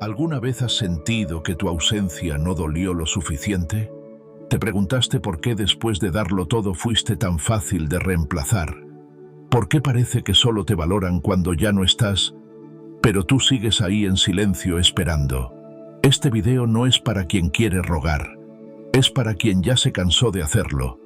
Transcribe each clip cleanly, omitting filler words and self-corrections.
¿Alguna vez has sentido que tu ausencia no dolió lo suficiente? ¿Te preguntaste por qué después de darlo todo fuiste tan fácil de reemplazar? ¿Por qué parece que solo te valoran cuando ya no estás, pero tú sigues ahí en silencio esperando? Este video no es para quien quiere rogar, es para quien ya se cansó de hacerlo,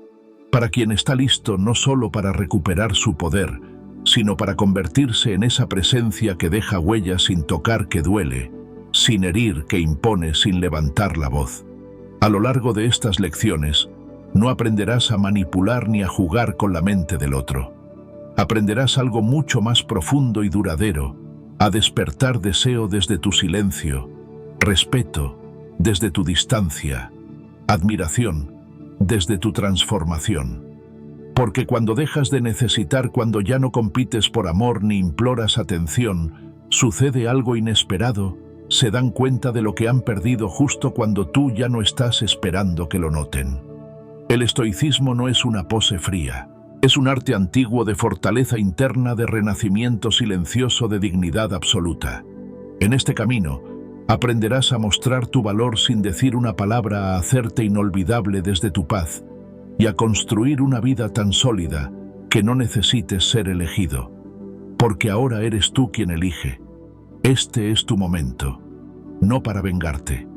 para quien está listo no solo para recuperar su poder, sino para convertirse en esa presencia que deja huella sin tocar, que duele, sin herir, que impone sin levantar la voz. A lo largo de estas lecciones, no aprenderás a manipular ni a jugar con la mente del otro. Aprenderás algo mucho más profundo y duradero, a despertar deseo desde tu silencio, respeto desde tu distancia, admiración desde tu transformación. Porque cuando dejas de necesitar, cuando ya no compites por amor ni imploras atención, sucede algo inesperado. Se dan cuenta de lo que han perdido justo cuando tú ya no estás esperando que lo noten. El estoicismo no es una pose fría, es un arte antiguo de fortaleza interna, de renacimiento silencioso, de dignidad absoluta. En este camino, aprenderás a mostrar tu valor sin decir una palabra, a hacerte inolvidable desde tu paz y a construir una vida tan sólida que no necesites ser elegido. Porque ahora eres tú quien elige. Este es tu momento, no para vengarte,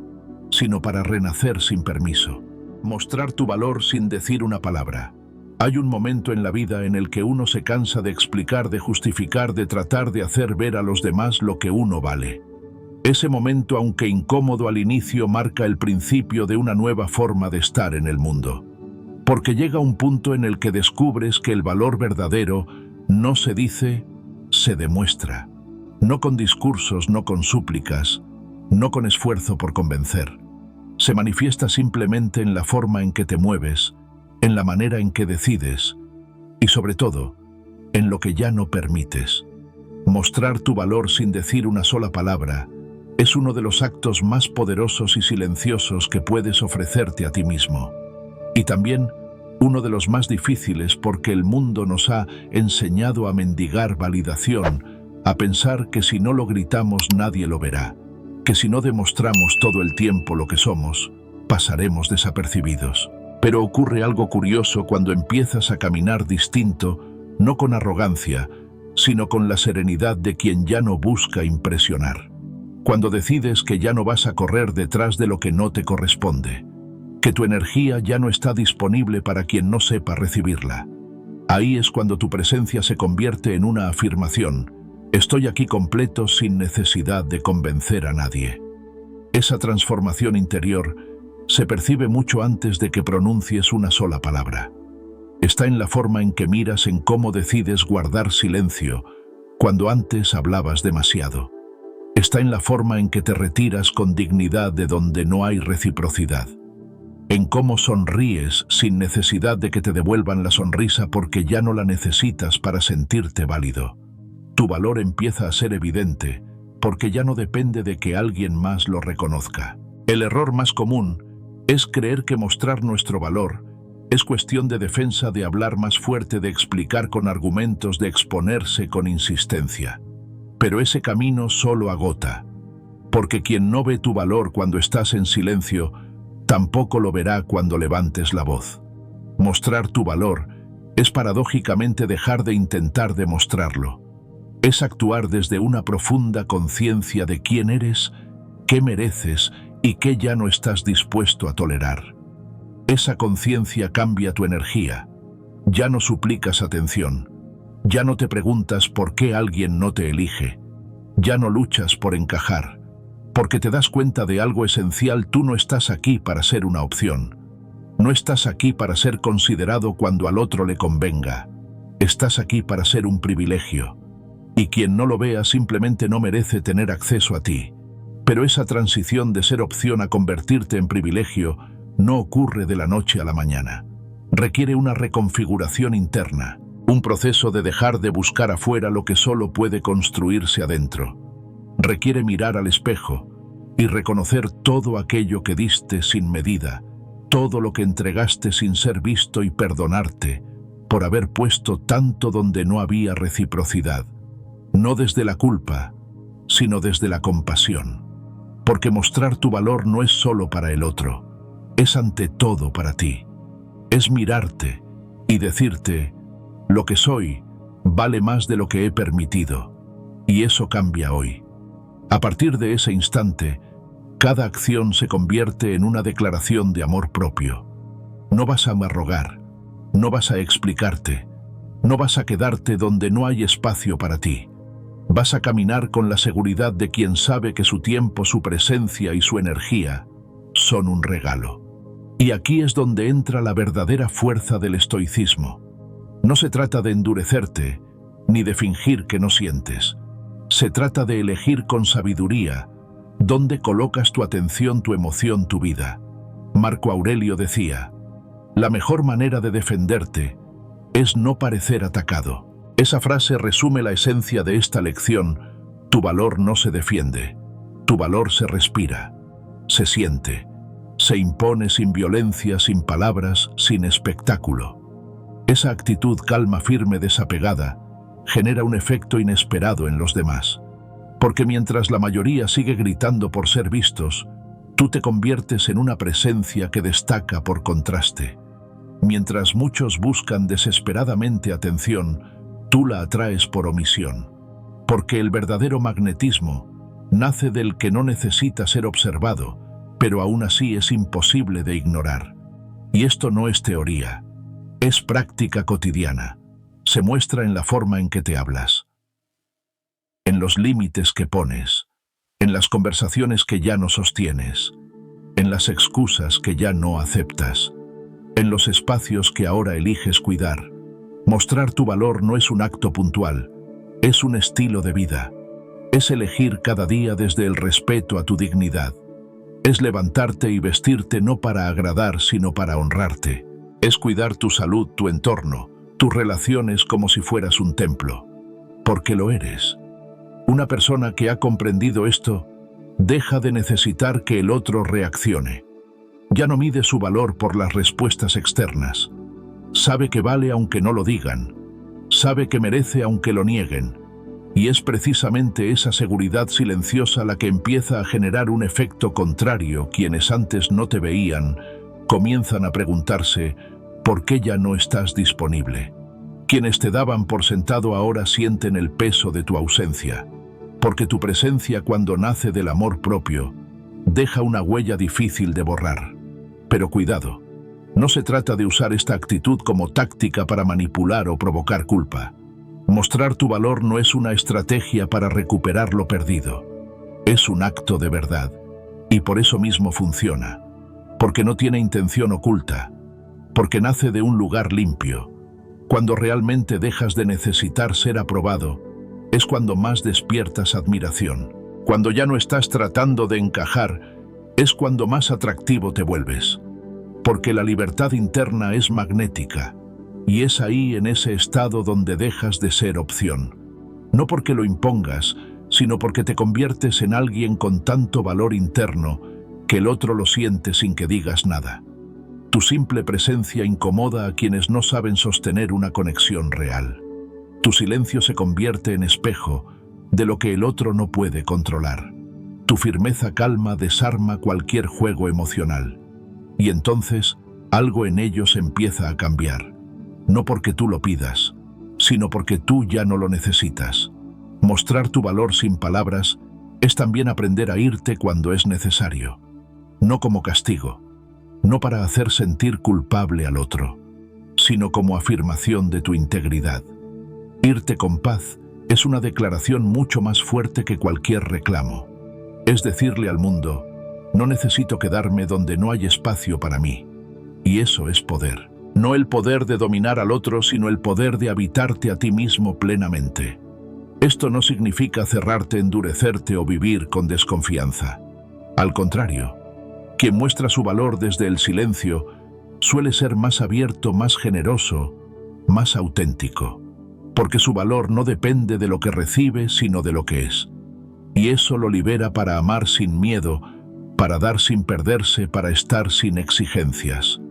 sino para renacer sin permiso. Mostrar tu valor sin decir una palabra. Hay un momento en la vida en el que uno se cansa de explicar, de justificar, de tratar de hacer ver a los demás lo que uno vale. Ese momento, aunque incómodo al inicio, marca el principio de una nueva forma de estar en el mundo. Porque llega un punto en el que descubres que el valor verdadero no se dice, se demuestra. No con discursos, no con súplicas, no con esfuerzo por convencer. Se manifiesta simplemente en la forma en que te mueves, en la manera en que decides y, sobre todo, en lo que ya no permites. Mostrar tu valor sin decir una sola palabra es uno de los actos más poderosos y silenciosos que puedes ofrecerte a ti mismo. Y también uno de los más difíciles, porque el mundo nos ha enseñado a mendigar validación, a pensar que si no lo gritamos nadie lo verá, que si no demostramos todo el tiempo lo que somos, pasaremos desapercibidos. Pero ocurre algo curioso cuando empiezas a caminar distinto, no con arrogancia, sino con la serenidad de quien ya no busca impresionar. Cuando decides que ya no vas a correr detrás de lo que no te corresponde, que tu energía ya no está disponible para quien no sepa recibirla. Ahí es cuando tu presencia se convierte en una afirmación. Estoy aquí completo sin necesidad de convencer a nadie. Esa transformación interior se percibe mucho antes de que pronuncies una sola palabra. Está en la forma en que miras, en cómo decides guardar silencio cuando antes hablabas demasiado. Está en la forma en que te retiras con dignidad de donde no hay reciprocidad. En cómo sonríes sin necesidad de que te devuelvan la sonrisa, porque ya no la necesitas para sentirte válido. Tu valor empieza a ser evidente, porque ya no depende de que alguien más lo reconozca. El error más común es creer que mostrar nuestro valor es cuestión de defensa, de hablar más fuerte, de explicar con argumentos, de exponerse con insistencia. Pero ese camino solo agota, porque quien no ve tu valor cuando estás en silencio, tampoco lo verá cuando levantes la voz. Mostrar tu valor es paradójicamente dejar de intentar demostrarlo. Es actuar desde una profunda conciencia de quién eres, qué mereces y qué ya no estás dispuesto a tolerar. Esa conciencia cambia tu energía. Ya no suplicas atención. Ya no te preguntas por qué alguien no te elige. Ya no luchas por encajar. Porque te das cuenta de algo esencial: tú no estás aquí para ser una opción. No estás aquí para ser considerado cuando al otro le convenga. Estás aquí para ser un privilegio. Y quien no lo vea simplemente no merece tener acceso a ti. Pero esa transición de ser opción a convertirte en privilegio no ocurre de la noche a la mañana. Requiere una reconfiguración interna, un proceso de dejar de buscar afuera lo que solo puede construirse adentro. Requiere mirar al espejo y reconocer todo aquello que diste sin medida, todo lo que entregaste sin ser visto, y perdonarte por haber puesto tanto donde no había reciprocidad. No desde la culpa, sino desde la compasión. Porque mostrar tu valor no es solo para el otro, es ante todo para ti. Es mirarte y decirte, lo que soy vale más de lo que he permitido, y eso cambia hoy. A partir de ese instante, cada acción se convierte en una declaración de amor propio. No vas a rogar, no vas a explicarte, no vas a quedarte donde no hay espacio para ti. Vas a caminar con la seguridad de quien sabe que su tiempo, su presencia y su energía son un regalo. Y aquí es donde entra la verdadera fuerza del estoicismo. No se trata de endurecerte, ni de fingir que no sientes. Se trata de elegir con sabiduría dónde colocas tu atención, tu emoción, tu vida. Marco Aurelio decía, la mejor manera de defenderte es no parecer atacado. Esa frase resume la esencia de esta lección. Tu valor no se defiende, tu valor se respira, se siente, se impone sin violencia, sin palabras, sin espectáculo. Esa actitud calma, firme, desapegada, genera un efecto inesperado en los demás. Porque mientras la mayoría sigue gritando por ser vistos, tú te conviertes en una presencia que destaca por contraste. Mientras muchos buscan desesperadamente atención, tú la atraes por omisión. Porque el verdadero magnetismo nace del que no necesita ser observado, pero aún así es imposible de ignorar. Y esto no es teoría, es práctica cotidiana. Se muestra en la forma en que te hablas, en los límites que pones, en las conversaciones que ya no sostienes, en las excusas que ya no aceptas, en los espacios que ahora eliges cuidar. Mostrar tu valor no es un acto puntual, es un estilo de vida. Es elegir cada día desde el respeto a tu dignidad. Es levantarte y vestirte no para agradar, sino para honrarte. Es cuidar tu salud, tu entorno, tus relaciones como si fueras un templo. Porque lo eres. Una persona que ha comprendido esto, deja de necesitar que el otro reaccione. Ya no mide su valor por las respuestas externas. Sabe que vale aunque no lo digan. Sabe que merece aunque lo nieguen. Y es precisamente esa seguridad silenciosa la que empieza a generar un efecto contrario. Quienes antes no te veían, comienzan a preguntarse, ¿por qué ya no estás disponible? Quienes te daban por sentado ahora sienten el peso de tu ausencia. Porque tu presencia, cuando nace del amor propio, deja una huella difícil de borrar. Pero cuidado. No se trata de usar esta actitud como táctica para manipular o provocar culpa. Mostrar tu valor no es una estrategia para recuperar lo perdido. Es un acto de verdad. Y por eso mismo funciona. Porque no tiene intención oculta. Porque nace de un lugar limpio. Cuando realmente dejas de necesitar ser aprobado, es cuando más despiertas admiración. Cuando ya no estás tratando de encajar, es cuando más atractivo te vuelves. Porque la libertad interna es magnética, y es ahí, en ese estado, donde dejas de ser opción. No porque lo impongas, sino porque te conviertes en alguien con tanto valor interno que el otro lo siente sin que digas nada. Tu simple presencia incomoda a quienes no saben sostener una conexión real. Tu silencio se convierte en espejo de lo que el otro no puede controlar. Tu firmeza calma desarma cualquier juego emocional. Y entonces, algo en ellos empieza a cambiar. No porque tú lo pidas, sino porque tú ya no lo necesitas. Mostrar tu valor sin palabras es también aprender a irte cuando es necesario. No como castigo, no para hacer sentir culpable al otro, sino como afirmación de tu integridad. Irte con paz es una declaración mucho más fuerte que cualquier reclamo. Es decirle al mundo, no necesito quedarme donde no hay espacio para mí. Y eso es poder. No el poder de dominar al otro, sino el poder de habitarte a ti mismo plenamente. Esto no significa cerrarte, endurecerte o vivir con desconfianza. Al contrario, quien muestra su valor desde el silencio suele ser más abierto, más generoso, más auténtico. Porque su valor no depende de lo que recibe, sino de lo que es. Y eso lo libera para amar sin miedo, para dar sin perderse, para estar sin exigencias.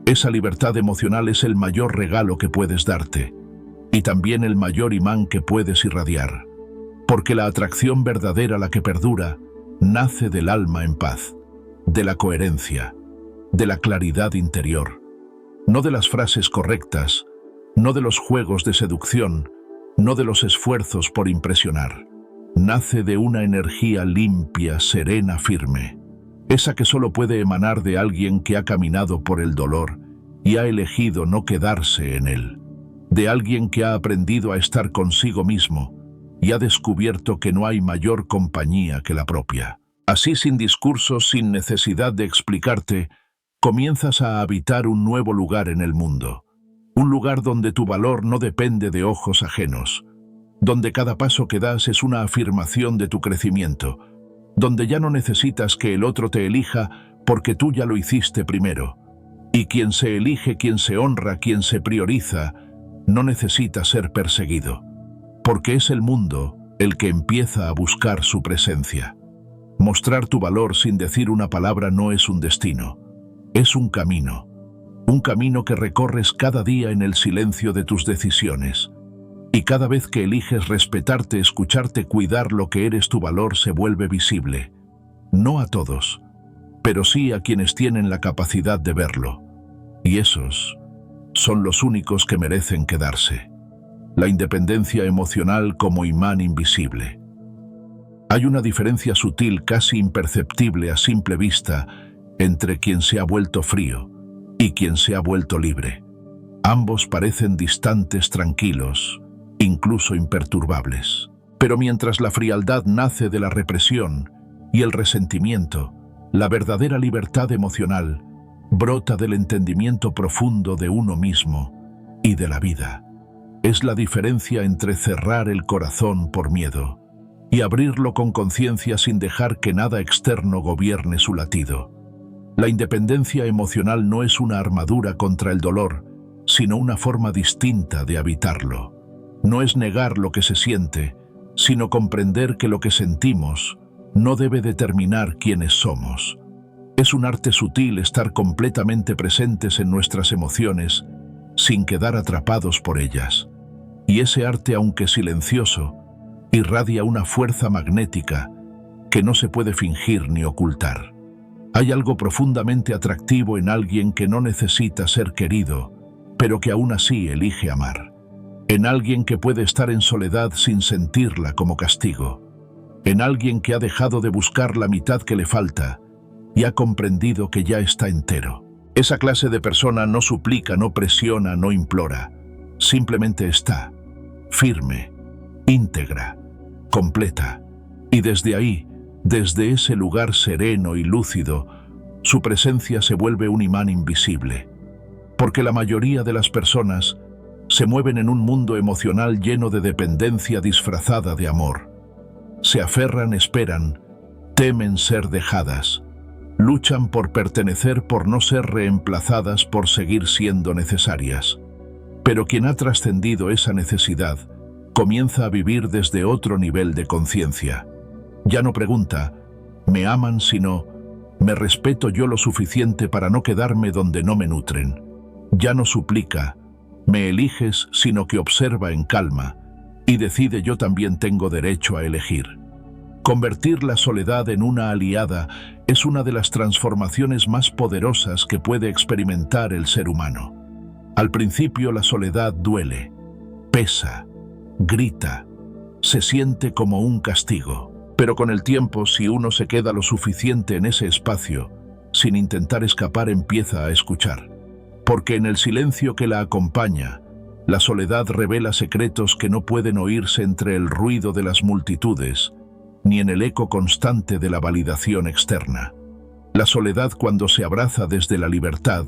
Esa libertad emocional es el mayor regalo que puedes darte, y también el mayor imán que puedes irradiar. Porque la atracción verdadera, la que perdura, nace del alma en paz, de la coherencia, de la claridad interior, no de las frases correctas, no de los juegos de seducción, no de los esfuerzos por impresionar. Nace de una energía limpia, serena, firme, esa que solo puede emanar de alguien que ha caminado por el dolor y ha elegido no quedarse en él, de alguien que ha aprendido a estar consigo mismo y ha descubierto que no hay mayor compañía que la propia. Así, sin discursos, sin necesidad de explicarte, comienzas a habitar un nuevo lugar en el mundo, un lugar donde tu valor no depende de ojos ajenos, donde cada paso que das es una afirmación de tu crecimiento, donde ya no necesitas que el otro te elija porque tú ya lo hiciste primero. Y quien se elige, quien se honra, quien se prioriza, no necesita ser perseguido, porque es el mundo el que empieza a buscar su presencia. Mostrar tu valor sin decir una palabra no es un destino, es un camino que recorres cada día en el silencio de tus decisiones. Y cada vez que eliges respetarte, escucharte, cuidar lo que eres, tu valor se vuelve visible. No a todos, pero sí a quienes tienen la capacidad de verlo. Y esos son los únicos que merecen quedarse. La independencia emocional como imán invisible. Hay una diferencia sutil, casi imperceptible a simple vista, entre quien se ha vuelto frío y quien se ha vuelto libre. Ambos parecen distantes, tranquilos, incluso imperturbables. Pero mientras la frialdad nace de la represión y el resentimiento, la verdadera libertad emocional brota del entendimiento profundo de uno mismo y de la vida. Es la diferencia entre cerrar el corazón por miedo y abrirlo con conciencia sin dejar que nada externo gobierne su latido. La independencia emocional no es una armadura contra el dolor, sino una forma distinta de habitarlo. No es negar lo que se siente, sino comprender que lo que sentimos no debe determinar quiénes somos. Es un arte sutil estar completamente presentes en nuestras emociones, sin quedar atrapados por ellas. Y ese arte, aunque silencioso, irradia una fuerza magnética que no se puede fingir ni ocultar. Hay algo profundamente atractivo en alguien que no necesita ser querido, pero que aún así elige amar. En alguien que puede estar en soledad sin sentirla como castigo. En alguien que ha dejado de buscar la mitad que le falta y ha comprendido que ya está entero. Esa clase de persona no suplica, no presiona, no implora. Simplemente está, firme, íntegra, completa. Y desde ahí, desde ese lugar sereno y lúcido, su presencia se vuelve un imán invisible. Porque la mayoría de las personas se mueven en un mundo emocional lleno de dependencia disfrazada de amor. Se aferran, esperan, temen ser dejadas, luchan por pertenecer, por no ser reemplazadas, por seguir siendo necesarias. Pero quien ha trascendido esa necesidad comienza a vivir desde otro nivel de conciencia. Ya no pregunta, ¿me aman?, sino, ¿me respeto yo lo suficiente para no quedarme donde no me nutren? Ya no suplica, ¿me eliges?, sino que observa en calma y decide, yo también tengo derecho a elegir. Convertir la soledad en una aliada es una de las transformaciones más poderosas que puede experimentar el ser humano. Al principio la soledad duele, pesa, grita, se siente como un castigo. Pero con el tiempo, si uno se queda lo suficiente en ese espacio, sin intentar escapar, empieza a escuchar. Porque en el silencio que la acompaña, la soledad revela secretos que no pueden oírse entre el ruido de las multitudes, ni en el eco constante de la validación externa. La soledad, cuando se abraza desde la libertad,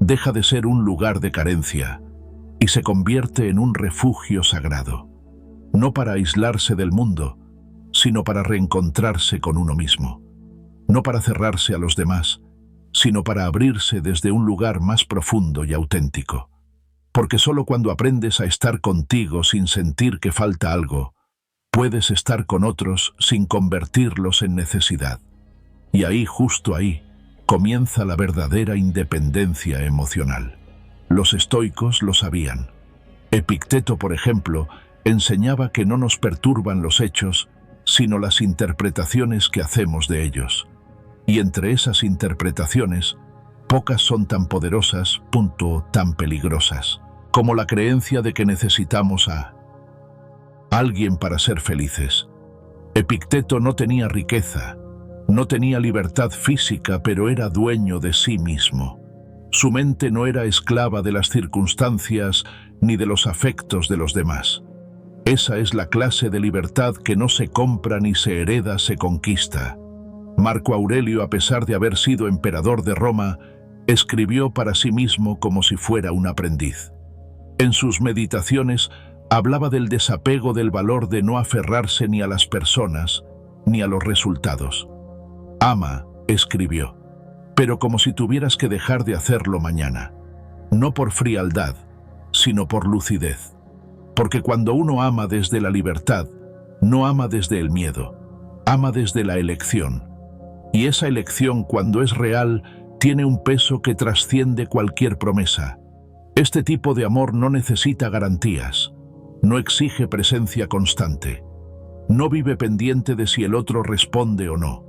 deja de ser un lugar de carencia y se convierte en un refugio sagrado. No para aislarse del mundo, sino para reencontrarse con uno mismo. No para cerrarse a los demás, sino para abrirse desde un lugar más profundo y auténtico. Porque solo cuando aprendes a estar contigo sin sentir que falta algo, puedes estar con otros sin convertirlos en necesidad. Y ahí, justo ahí, comienza la verdadera independencia emocional. Los estoicos lo sabían. Epicteto, por ejemplo, enseñaba que no nos perturban los hechos, sino las interpretaciones que hacemos de ellos. Y entre esas interpretaciones, pocas son tan poderosas, tan peligrosas, como la creencia de que necesitamos a alguien para ser felices. Epicteto no tenía riqueza, no tenía libertad física, pero era dueño de sí mismo. Su mente no era esclava de las circunstancias ni de los afectos de los demás. Esa es la clase de libertad que no se compra ni se hereda, se conquista. Marco Aurelio, a pesar de haber sido emperador de Roma, escribió para sí mismo como si fuera un aprendiz. En sus meditaciones hablaba del desapego, del valor de no aferrarse ni a las personas ni a los resultados. Ama, escribió, pero como si tuvieras que dejar de hacerlo mañana. No por frialdad, sino por lucidez. Porque cuando uno ama desde la libertad, no ama desde el miedo, ama desde la elección. Y esa elección, cuando es real, tiene un peso que trasciende cualquier promesa. Este tipo de amor no necesita garantías, no exige presencia constante, no vive pendiente de si el otro responde o no,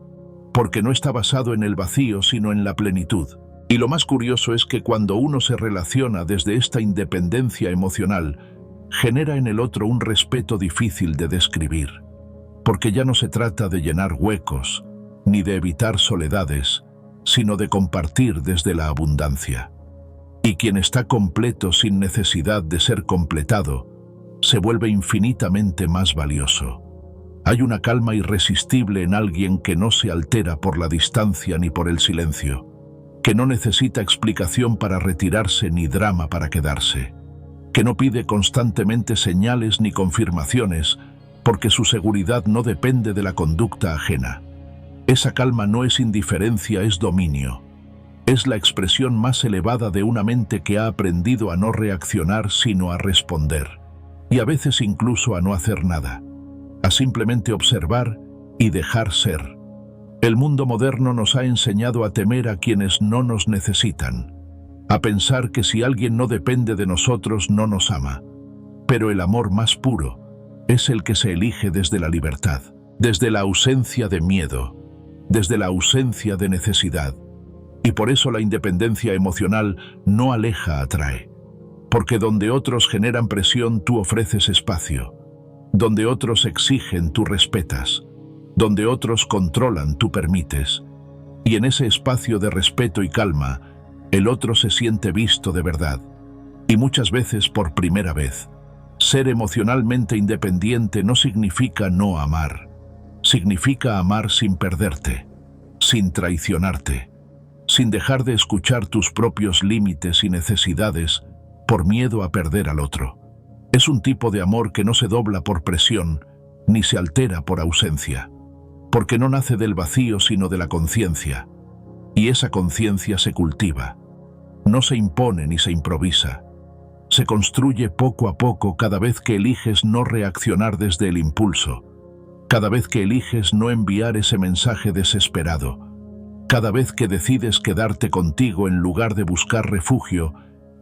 porque no está basado en el vacío, sino en la plenitud. Y lo más curioso es que cuando uno se relaciona desde esta independencia emocional, genera en el otro un respeto difícil de describir, porque ya no se trata de llenar huecos, ni de evitar soledades, sino de compartir desde la abundancia. Y quien está completo sin necesidad de ser completado, se vuelve infinitamente más valioso. Hay una calma irresistible en alguien que no se altera por la distancia ni por el silencio, que no necesita explicación para retirarse ni drama para quedarse, que no pide constantemente señales ni confirmaciones, porque su seguridad no depende de la conducta ajena. Esa calma no es indiferencia, es dominio. Es la expresión más elevada de una mente que ha aprendido a no reaccionar sino a responder, y a veces incluso a no hacer nada, a simplemente observar y dejar ser. El mundo moderno nos ha enseñado a temer a quienes no nos necesitan, a pensar que si alguien no depende de nosotros no nos ama. Pero el amor más puro es el que se elige desde la libertad, desde la ausencia de miedo, desde la ausencia de necesidad. Y por eso la independencia emocional no aleja, atrae. Porque donde otros generan presión, tú ofreces espacio. Donde otros exigen, tú respetas. Donde otros controlan, tú permites. Y en ese espacio de respeto y calma, el otro se siente visto de verdad. Y muchas veces por primera vez. Ser emocionalmente independiente no significa no amar. Significa amar sin perderte, sin traicionarte, sin dejar de escuchar tus propios límites y necesidades por miedo a perder al otro. Es un tipo de amor que no se dobla por presión, ni se altera por ausencia, porque no nace del vacío sino de la conciencia, y esa conciencia se cultiva. No se impone ni se improvisa. Se construye poco a poco cada vez que eliges no reaccionar desde el impulso, cada vez que eliges no enviar ese mensaje desesperado, cada vez que decides quedarte contigo en lugar de buscar refugio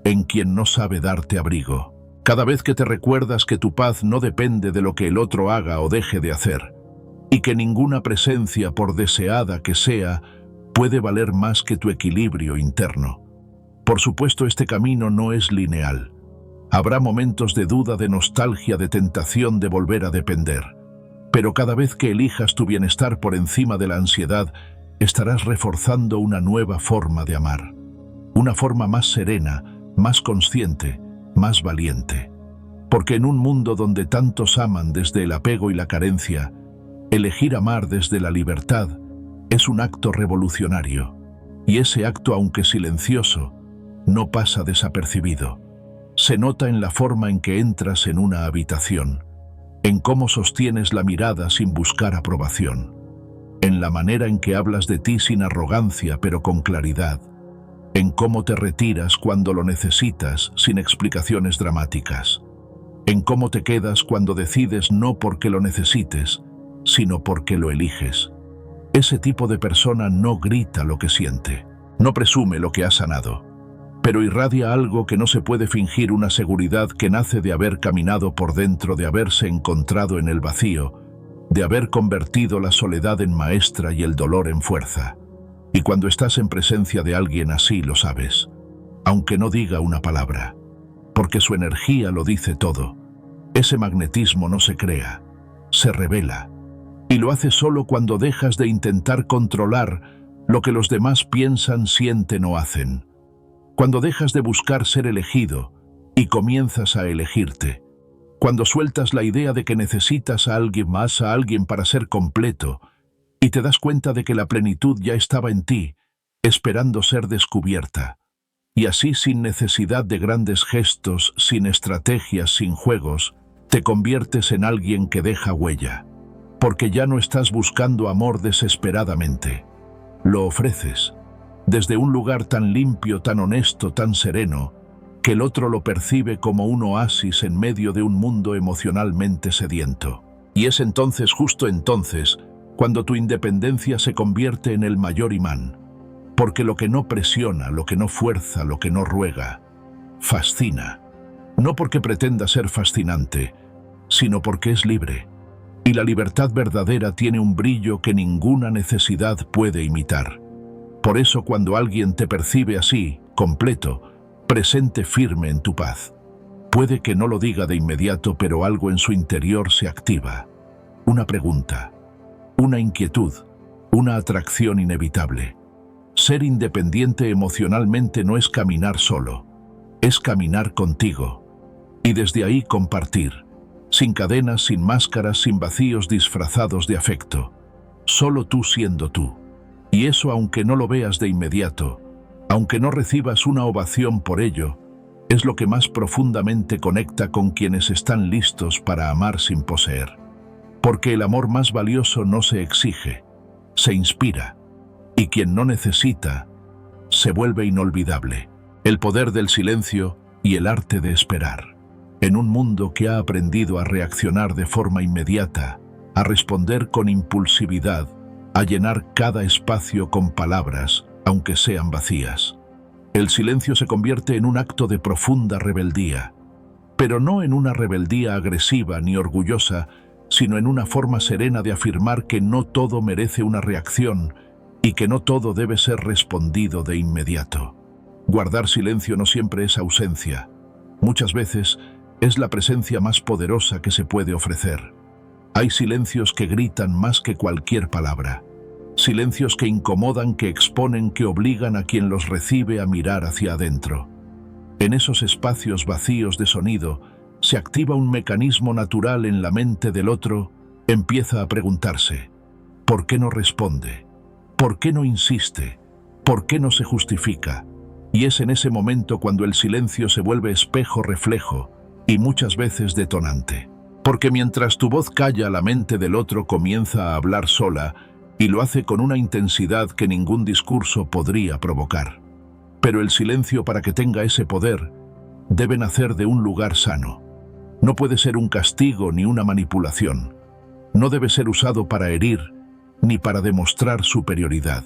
en quien no sabe darte abrigo, cada vez que te recuerdas que tu paz no depende de lo que el otro haga o deje de hacer, y que ninguna presencia, por deseada que sea, puede valer más que tu equilibrio interno. Por supuesto, este camino no es lineal. Habrá momentos de duda, de nostalgia, de tentación de volver a depender. Pero cada vez que elijas tu bienestar por encima de la ansiedad, estarás reforzando una nueva forma de amar. Una forma más serena, más consciente, más valiente. Porque en un mundo donde tantos aman desde el apego y la carencia, elegir amar desde la libertad es un acto revolucionario. Y ese acto, aunque silencioso, no pasa desapercibido. Se nota en la forma en que entras en una habitación, en cómo sostienes la mirada sin buscar aprobación, en la manera en que hablas de ti sin arrogancia pero con claridad, en cómo te retiras cuando lo necesitas sin explicaciones dramáticas, en cómo te quedas cuando decides no porque lo necesites, sino porque lo eliges. Ese tipo de persona no grita lo que siente, no presume lo que ha sanado, pero irradia algo que no se puede fingir, una seguridad que nace de haber caminado por dentro, de haberse encontrado en el vacío de haber convertido la soledad en maestra y el dolor en fuerza. Y cuando estás en presencia de alguien así lo sabes, aunque no diga una palabra, porque su energía lo dice todo. Ese magnetismo no se crea, se revela, y lo hace solo cuando dejas de intentar controlar lo que los demás piensan, sienten o hacen. Cuando dejas de buscar ser elegido y comienzas a elegirte. Cuando sueltas la idea de que necesitas a alguien más, a alguien para ser completo, y te das cuenta de que la plenitud ya estaba en ti, esperando ser descubierta. Y así, sin necesidad de grandes gestos, sin estrategias, sin juegos, te conviertes en alguien que deja huella. Porque ya no estás buscando amor desesperadamente. Lo ofreces, desde un lugar tan limpio, tan honesto, tan sereno, que el otro lo percibe como un oasis en medio de un mundo emocionalmente sediento. Y es entonces, justo entonces, cuando tu independencia se convierte en el mayor imán. Porque lo que no presiona, lo que no fuerza, lo que no ruega, fascina. No porque pretenda ser fascinante, sino porque es libre. Y la libertad verdadera tiene un brillo que ninguna necesidad puede imitar. Por eso cuando alguien te percibe así, completo, presente, firme en tu paz, puede que no lo diga de inmediato, pero algo en su interior se activa. Una pregunta, una inquietud, una atracción inevitable. Ser independiente emocionalmente no es caminar solo, es caminar contigo. Y desde ahí compartir, sin cadenas, sin máscaras, sin vacíos disfrazados de afecto. Solo tú siendo tú. Y eso, aunque no lo veas de inmediato, aunque no recibas una ovación por ello, es lo que más profundamente conecta con quienes están listos para amar sin poseer. Porque el amor más valioso no se exige, se inspira. Y quien no necesita, se vuelve inolvidable. El poder del silencio y el arte de esperar. En un mundo que ha aprendido a reaccionar de forma inmediata, a responder con impulsividad, a llenar cada espacio con palabras, aunque sean vacías. El silencio se convierte en un acto de profunda rebeldía, pero no en una rebeldía agresiva ni orgullosa, sino en una forma serena de afirmar que no todo merece una reacción y que no todo debe ser respondido de inmediato. Guardar silencio no siempre es ausencia. Muchas veces es la presencia más poderosa que se puede ofrecer. Hay silencios que gritan más que cualquier palabra. Silencios que incomodan, que exponen, que obligan a quien los recibe a mirar hacia adentro. En esos espacios vacíos de sonido, se activa un mecanismo natural en la mente del otro. Empieza a preguntarse, ¿por qué no responde? ¿Por qué no insiste? ¿Por qué no se justifica? Y es en ese momento cuando el silencio se vuelve espejo, reflejo, y muchas veces detonante. Porque mientras tu voz calla, la mente del otro comienza a hablar sola, y lo hace con una intensidad que ningún discurso podría provocar. Pero el silencio, para que tenga ese poder, debe nacer de un lugar sano. No puede ser un castigo ni una manipulación. No debe ser usado para herir, ni para demostrar superioridad.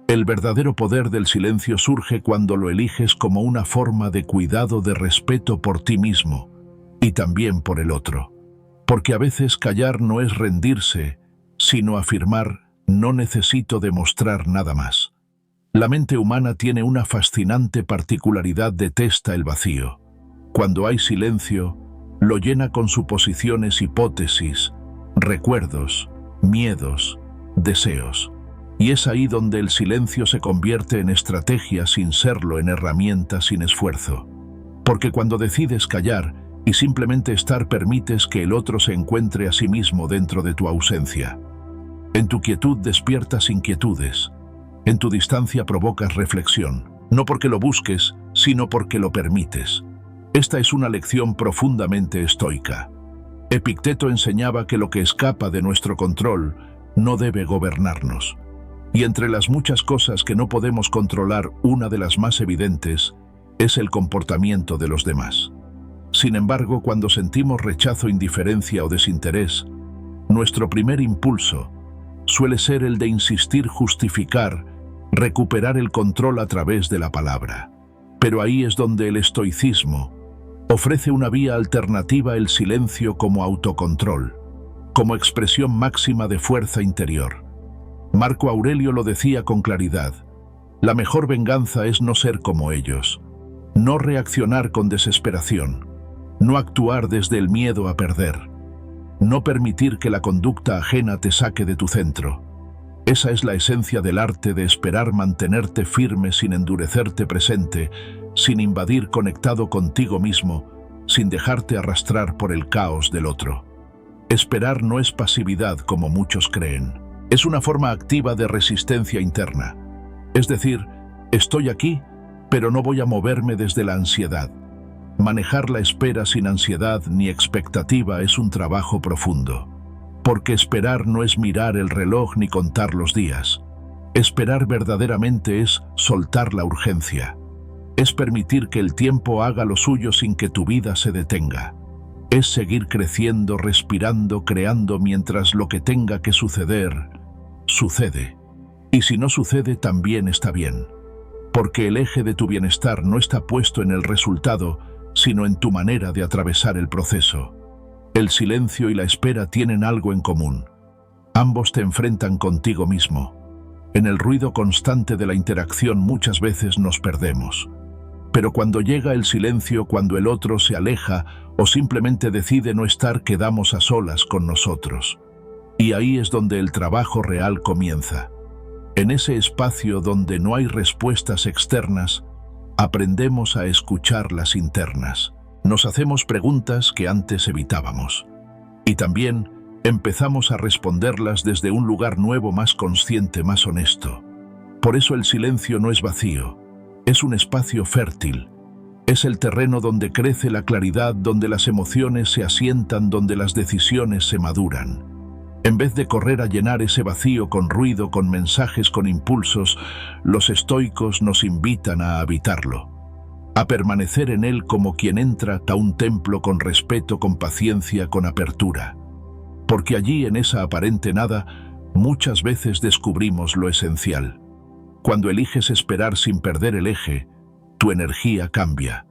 El verdadero poder del silencio surge cuando lo eliges como una forma de cuidado, de respeto por ti mismo y también por el otro. Porque a veces callar no es rendirse, sino afirmar, no necesito demostrar nada más. La mente humana tiene una fascinante particularidad: detesta el vacío. Cuando hay silencio, lo llena con suposiciones, hipótesis, recuerdos, miedos, deseos. Y es ahí donde el silencio se convierte en estrategia sin serlo, en herramienta sin esfuerzo. Porque cuando decides callar y simplemente estar, permites que el otro se encuentre a sí mismo dentro de tu ausencia. En tu quietud despiertas inquietudes. En tu distancia provocas reflexión. No porque lo busques, sino porque lo permites. Esta es una lección profundamente estoica. Epicteto enseñaba que lo que escapa de nuestro control no debe gobernarnos. Y entre las muchas cosas que no podemos controlar, una de las más evidentes es el comportamiento de los demás. Sin embargo, cuando sentimos rechazo, indiferencia o desinterés, nuestro primer impulso suele ser el de insistir, justificar, recuperar el control a través de la palabra. Pero ahí es donde el estoicismo ofrece una vía alternativa: el silencio como autocontrol, como expresión máxima de fuerza interior. Marco Aurelio lo decía con claridad: la mejor venganza es no ser como ellos, no reaccionar con desesperación, no actuar desde el miedo a perder, no permitir que la conducta ajena te saque de tu centro. Esa es la esencia del arte de esperar, mantenerte firme sin endurecerte, presente, sin invadir, conectado contigo mismo, sin dejarte arrastrar por el caos del otro. Esperar no es pasividad como muchos creen. Es una forma activa de resistencia interna. Es decir, estoy aquí, pero no voy a moverme desde la ansiedad. Manejar la espera sin ansiedad ni expectativa es un trabajo profundo. Porque esperar no es mirar el reloj ni contar los días. Esperar verdaderamente es soltar la urgencia. Es permitir que el tiempo haga lo suyo sin que tu vida se detenga. Es seguir creciendo, respirando, creando mientras lo que tenga que suceder, sucede. Y si no sucede, también está bien. Porque el eje de tu bienestar no está puesto en el resultado, sino en tu manera de atravesar el proceso. El silencio y la espera tienen algo en común. Ambos te enfrentan contigo mismo. En el ruido constante de la interacción muchas veces nos perdemos. Pero cuando llega el silencio, cuando el otro se aleja o simplemente decide no estar, quedamos a solas con nosotros. Y ahí es donde el trabajo real comienza. En ese espacio donde no hay respuestas externas, aprendemos a escuchar las internas. Nos hacemos preguntas que antes evitábamos. Y también empezamos a responderlas desde un lugar nuevo, más consciente, más honesto. Por eso el silencio no es vacío. Es un espacio fértil. Es el terreno donde crece la claridad, donde las emociones se asientan, donde las decisiones se maduran. En vez de correr a llenar ese vacío con ruido, con mensajes, con impulsos, los estoicos nos invitan a habitarlo, a permanecer en él como quien entra a un templo, con respeto, con paciencia, con apertura. Porque allí, en esa aparente nada, muchas veces descubrimos lo esencial. Cuando eliges esperar sin perder el eje, tu energía cambia.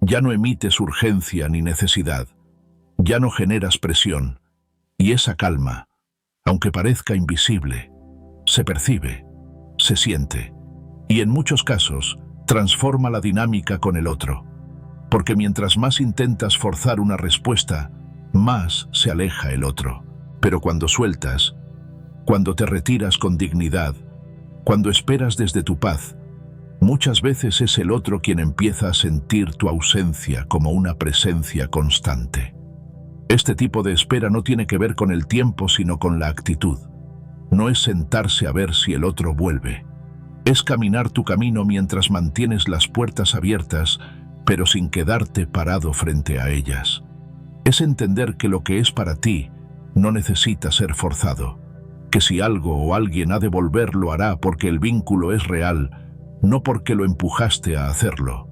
Ya no emites urgencia ni necesidad. Ya no generas presión. Y esa calma, aunque parezca invisible, se percibe, se siente. Y en muchos casos, transforma la dinámica con el otro. Porque mientras más intentas forzar una respuesta, más se aleja el otro. Pero cuando sueltas, cuando te retiras con dignidad, cuando esperas desde tu paz, muchas veces es el otro quien empieza a sentir tu ausencia como una presencia constante. Este tipo de espera no tiene que ver con el tiempo, sino con la actitud. No es sentarse a ver si el otro vuelve. Es caminar tu camino mientras mantienes las puertas abiertas, pero sin quedarte parado frente a ellas. Es entender que lo que es para ti no necesita ser forzado. Que si algo o alguien ha de volver, lo hará porque el vínculo es real, no porque lo empujaste a hacerlo.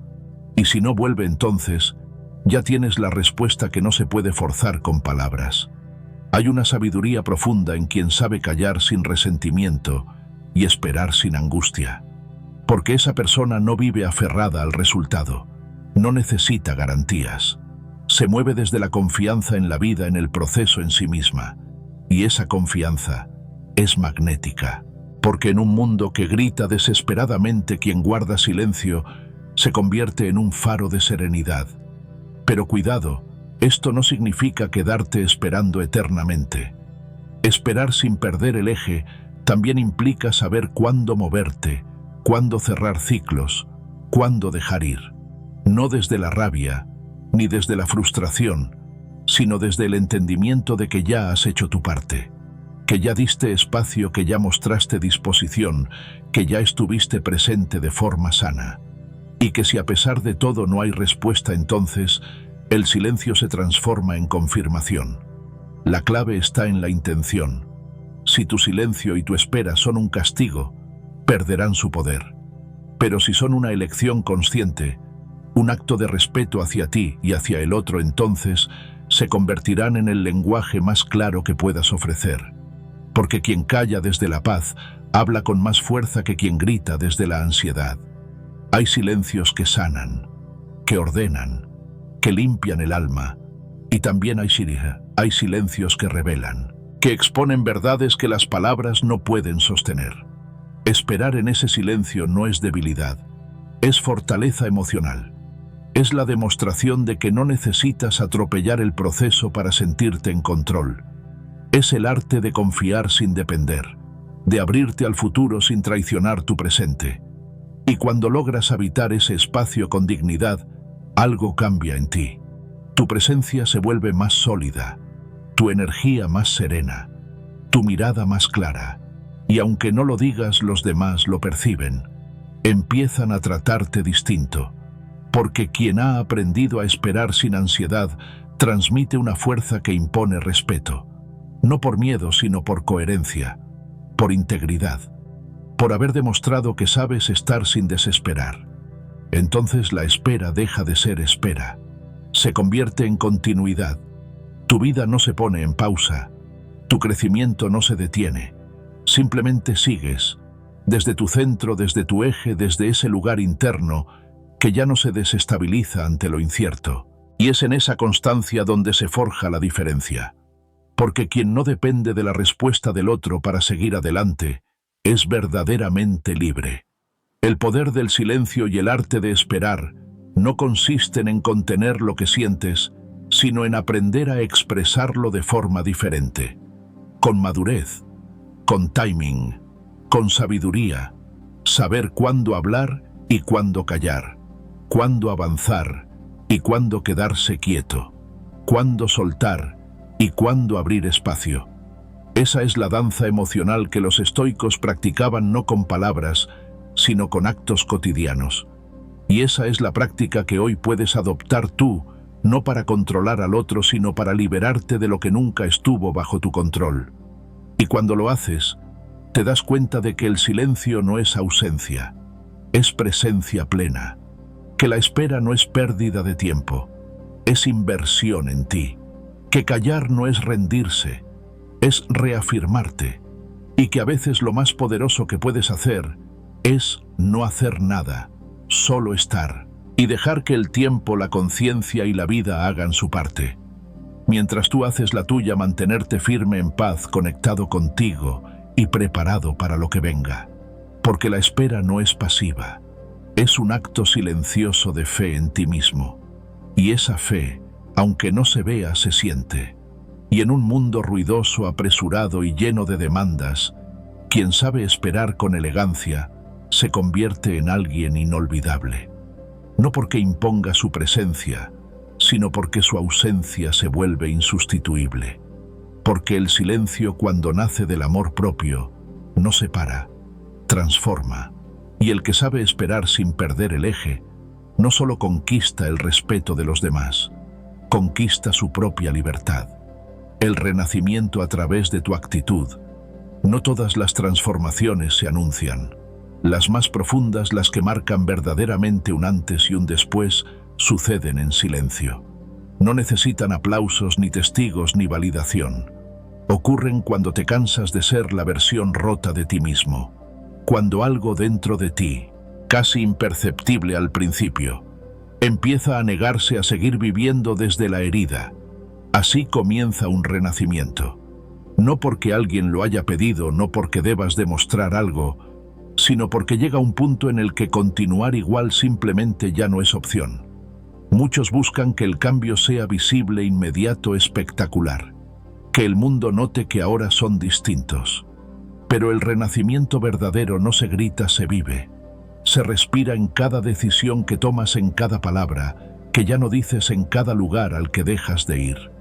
Y si no vuelve, entonces, ya tienes la respuesta que no se puede forzar con palabras. Hay una sabiduría profunda en quien sabe callar sin resentimiento y esperar sin angustia. Porque esa persona no vive aferrada al resultado, no necesita garantías. Se mueve desde la confianza en la vida, en el proceso, en sí misma. Y esa confianza es magnética, porque en un mundo que grita desesperadamente, quien guarda silencio se convierte en un faro de serenidad. Pero cuidado, esto no significa quedarte esperando eternamente. Esperar sin perder el eje también implica saber cuándo moverte, cuándo cerrar ciclos, cuándo dejar ir. No desde la rabia, ni desde la frustración, sino desde el entendimiento de que ya has hecho tu parte. Que ya diste espacio, que ya mostraste disposición, que ya estuviste presente de forma sana. Y que si a pesar de todo no hay respuesta, entonces el silencio se transforma en confirmación. La clave está en la intención. Si tu silencio y tu espera son un castigo, perderán su poder. Pero si son una elección consciente, un acto de respeto hacia ti y hacia el otro, entonces se convertirán en el lenguaje más claro que puedas ofrecer. Porque quien calla desde la paz habla con más fuerza que quien grita desde la ansiedad. Hay silencios que sanan, que ordenan, que limpian el alma, y también hay silencios que revelan. que exponen verdades que las palabras no pueden sostener. Esperar en ese silencio no es debilidad, es fortaleza emocional. Es la demostración de que no necesitas atropellar el proceso para sentirte en control. Es el arte de confiar sin depender, de abrirte al futuro sin traicionar tu presente. Y cuando logras habitar ese espacio con dignidad, algo cambia en ti. Tu presencia se vuelve más sólida, tu energía más serena, tu mirada más clara. Y aunque no lo digas, los demás lo perciben. Empiezan a tratarte distinto. Porque quien ha aprendido a esperar sin ansiedad transmite una fuerza que impone respeto. No por miedo, sino por coherencia, por integridad, por haber demostrado que sabes estar sin desesperar. Entonces la espera deja de ser espera. Se convierte en continuidad. Tu vida no se pone en pausa. Tu crecimiento no se detiene. Simplemente sigues, desde tu centro, desde tu eje, desde ese lugar interno que ya no se desestabiliza ante lo incierto. Y es en esa constancia donde se forja la diferencia. Porque quien no depende de la respuesta del otro para seguir adelante, es verdaderamente libre. El poder del silencio y el arte de esperar no consisten en contener lo que sientes, sino en aprender a expresarlo de forma diferente. Con madurez, con timing, con sabiduría, saber cuándo hablar y cuándo callar, cuándo avanzar y cuándo quedarse quieto, cuándo soltar y cuándo abrir espacio. Esa es la danza emocional que los estoicos practicaban no con palabras, sino con actos cotidianos. Y esa es la práctica que hoy puedes adoptar tú, no para controlar al otro, sino para liberarte de lo que nunca estuvo bajo tu control. Y cuando lo haces, te das cuenta de que el silencio no es ausencia, es presencia plena. Que la espera no es pérdida de tiempo, es inversión en ti. Que callar no es rendirse, es reafirmarte. Y que a veces lo más poderoso que puedes hacer es no hacer nada, solo estar, y dejar que el tiempo, la conciencia y la vida hagan su parte. Mientras tú haces la tuya, mantenerte firme en paz, conectado contigo y preparado para lo que venga. Porque la espera no es pasiva. Es un acto silencioso de fe en ti mismo. Y esa fe, aunque no se vea, se siente. Y en un mundo ruidoso, apresurado y lleno de demandas, quien sabe esperar con elegancia, se convierte en alguien inolvidable. No porque imponga su presencia, sino porque su ausencia se vuelve insustituible. Porque el silencio, cuando nace del amor propio, no separa, transforma. Y el que sabe esperar sin perder el eje, no solo conquista el respeto de los demás, conquista su propia libertad. El renacimiento a través de tu actitud. No todas las transformaciones se anuncian. Las más profundas, las que marcan verdaderamente un antes y un después, suceden en silencio. No necesitan aplausos, ni testigos, ni validación. Ocurren cuando te cansas de ser la versión rota de ti mismo. Cuando algo dentro de ti, casi imperceptible al principio, empieza a negarse a seguir viviendo desde la herida. Así comienza un renacimiento. No porque alguien lo haya pedido, no porque debas demostrar algo, sino porque llega un punto en el que continuar igual simplemente ya no es opción. Muchos buscan que el cambio sea visible, inmediato, espectacular. Que el mundo note que ahora son distintos. Pero el renacimiento verdadero no se grita, se vive. Se respira en cada decisión que tomas, en cada palabra, que ya no dices, en cada lugar al que dejas de ir.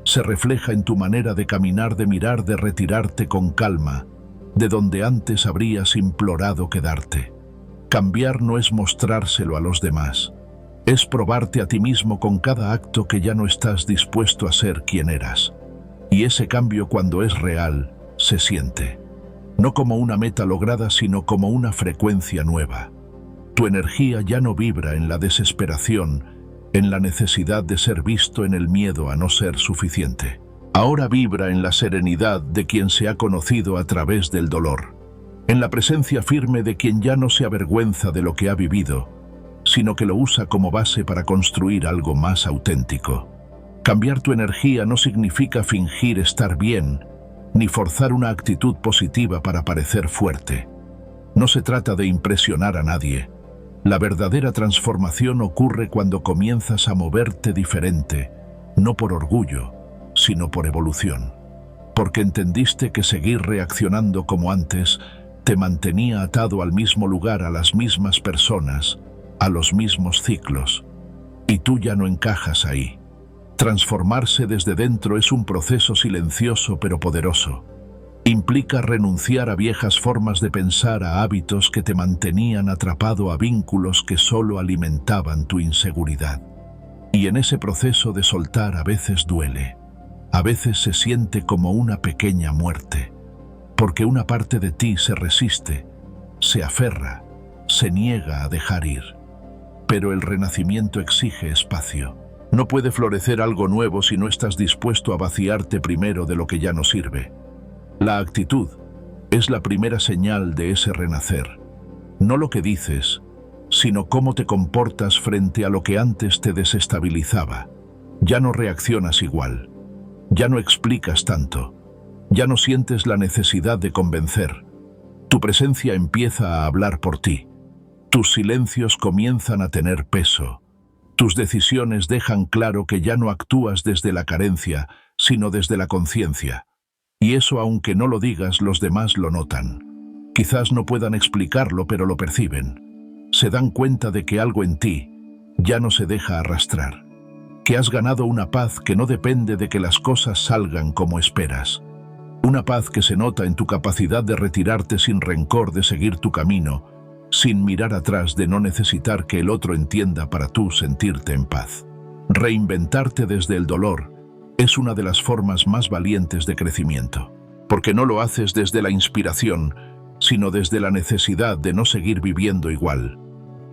Se refleja en tu manera de caminar, de mirar, de retirarte con calma, de donde antes habrías implorado quedarte. Cambiar no es mostrárselo a los demás, es probarte a ti mismo con cada acto que ya no estás dispuesto a ser quien eras. Y ese cambio, cuando es real, se siente. No como una meta lograda, sino como una frecuencia nueva. Tu energía ya no vibra en la desesperación, en la necesidad de ser visto, en el miedo a no ser suficiente. Ahora vibra en la serenidad de quien se ha conocido a través del dolor, en la presencia firme de quien ya no se avergüenza de lo que ha vivido, sino que lo usa como base para construir algo más auténtico. Cambiar tu energía no significa fingir estar bien, ni forzar una actitud positiva para parecer fuerte. No se trata de impresionar a nadie. La verdadera transformación ocurre cuando comienzas a moverte diferente, no por orgullo, sino por evolución. Porque entendiste que seguir reaccionando como antes te mantenía atado al mismo lugar, a las mismas personas, a los mismos ciclos. Y tú ya no encajas ahí. Transformarse desde dentro es un proceso silencioso pero poderoso. Implica renunciar a viejas formas de pensar, a hábitos que te mantenían atrapado, a vínculos que solo alimentaban tu inseguridad. Y en ese proceso de soltar a veces duele. A veces se siente como una pequeña muerte. Porque una parte de ti se resiste, se aferra, se niega a dejar ir. Pero el renacimiento exige espacio. No puede florecer algo nuevo si no estás dispuesto a vaciarte primero de lo que ya no sirve. La actitud es la primera señal de ese renacer. No lo que dices, sino cómo te comportas frente a lo que antes te desestabilizaba. Ya no reaccionas igual. Ya no explicas tanto. Ya no sientes la necesidad de convencer. Tu presencia empieza a hablar por ti. Tus silencios comienzan a tener peso. Tus decisiones dejan claro que ya no actúas desde la carencia, sino desde la conciencia. Y eso, aunque no lo digas, los demás lo notan. Quizás no puedan explicarlo, pero lo perciben. Se dan cuenta de que algo en ti ya no se deja arrastrar. Que has ganado una paz que no depende de que las cosas salgan como esperas. Una paz que se nota en tu capacidad de retirarte sin rencor, de seguir tu camino, sin mirar atrás, de no necesitar que el otro entienda para tú sentirte en paz. Reinventarte desde el dolor es una de las formas más valientes de crecimiento, porque no lo haces desde la inspiración, sino desde la necesidad de no seguir viviendo igual.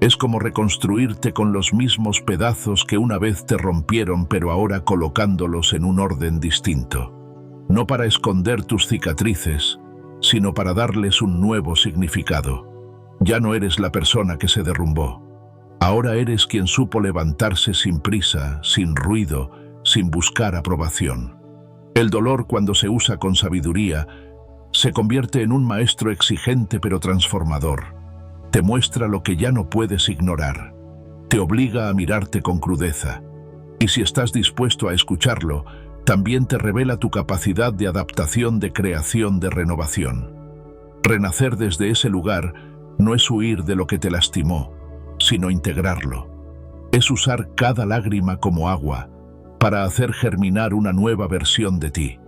Es como reconstruirte con los mismos pedazos que una vez te rompieron, pero ahora colocándolos en un orden distinto. No para esconder tus cicatrices, sino para darles un nuevo significado. Ya no eres la persona que se derrumbó. Ahora eres quien supo levantarse sin prisa, sin ruido, sin buscar aprobación. El dolor, cuando se usa con sabiduría, se convierte en un maestro exigente pero transformador. Te muestra lo que ya no puedes ignorar. Te obliga a mirarte con crudeza. Y si estás dispuesto a escucharlo, también te revela tu capacidad de adaptación, de creación, de renovación. Renacer desde ese lugar no es huir de lo que te lastimó, sino integrarlo. Es usar cada lágrima como agua para hacer germinar una nueva versión de ti.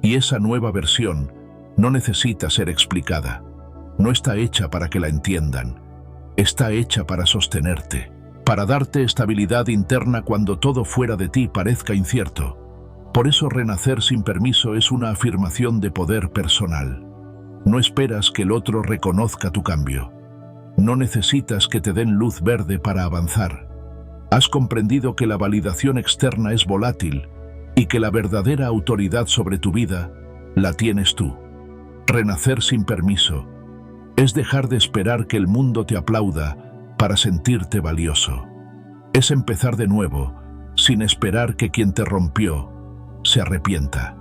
Y esa nueva versión no necesita ser explicada. No está hecha para que la entiendan. Está hecha para sostenerte, para darte estabilidad interna cuando todo fuera de ti parezca incierto. Por eso renacer sin permiso es una afirmación de poder personal. No esperas que el otro reconozca tu cambio. No necesitas que te den luz verde para avanzar. Has comprendido que la validación externa es volátil y que la verdadera autoridad sobre tu vida la tienes tú. Renacer sin permiso es dejar de esperar que el mundo te aplauda para sentirte valioso. Es empezar de nuevo, sin esperar que quien te rompió se arrepienta.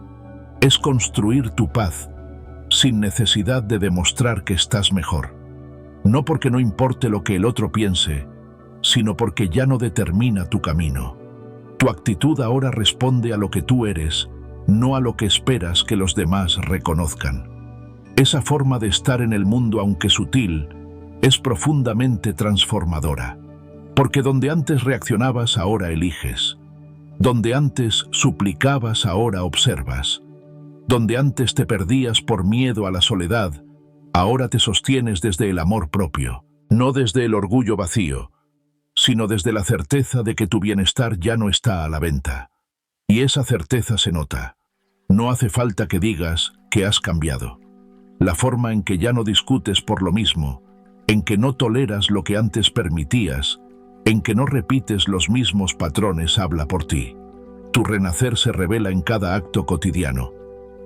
Es construir tu paz sin necesidad de demostrar que estás mejor. No porque no importe lo que el otro piense, sino porque ya no determina tu camino. Tu actitud ahora responde a lo que tú eres, no a lo que esperas que los demás reconozcan. Esa forma de estar en el mundo, aunque sutil, es profundamente transformadora. Porque donde antes reaccionabas, ahora eliges. Donde antes suplicabas, ahora observas. Donde antes te perdías por miedo a la soledad, ahora te sostienes desde el amor propio, no desde el orgullo vacío, sino desde la certeza de que tu bienestar ya no está a la venta. Y esa certeza se nota. No hace falta que digas que has cambiado. La forma en que ya no discutes por lo mismo, en que no toleras lo que antes permitías, en que no repites los mismos patrones, habla por ti. Tu renacer se revela en cada acto cotidiano,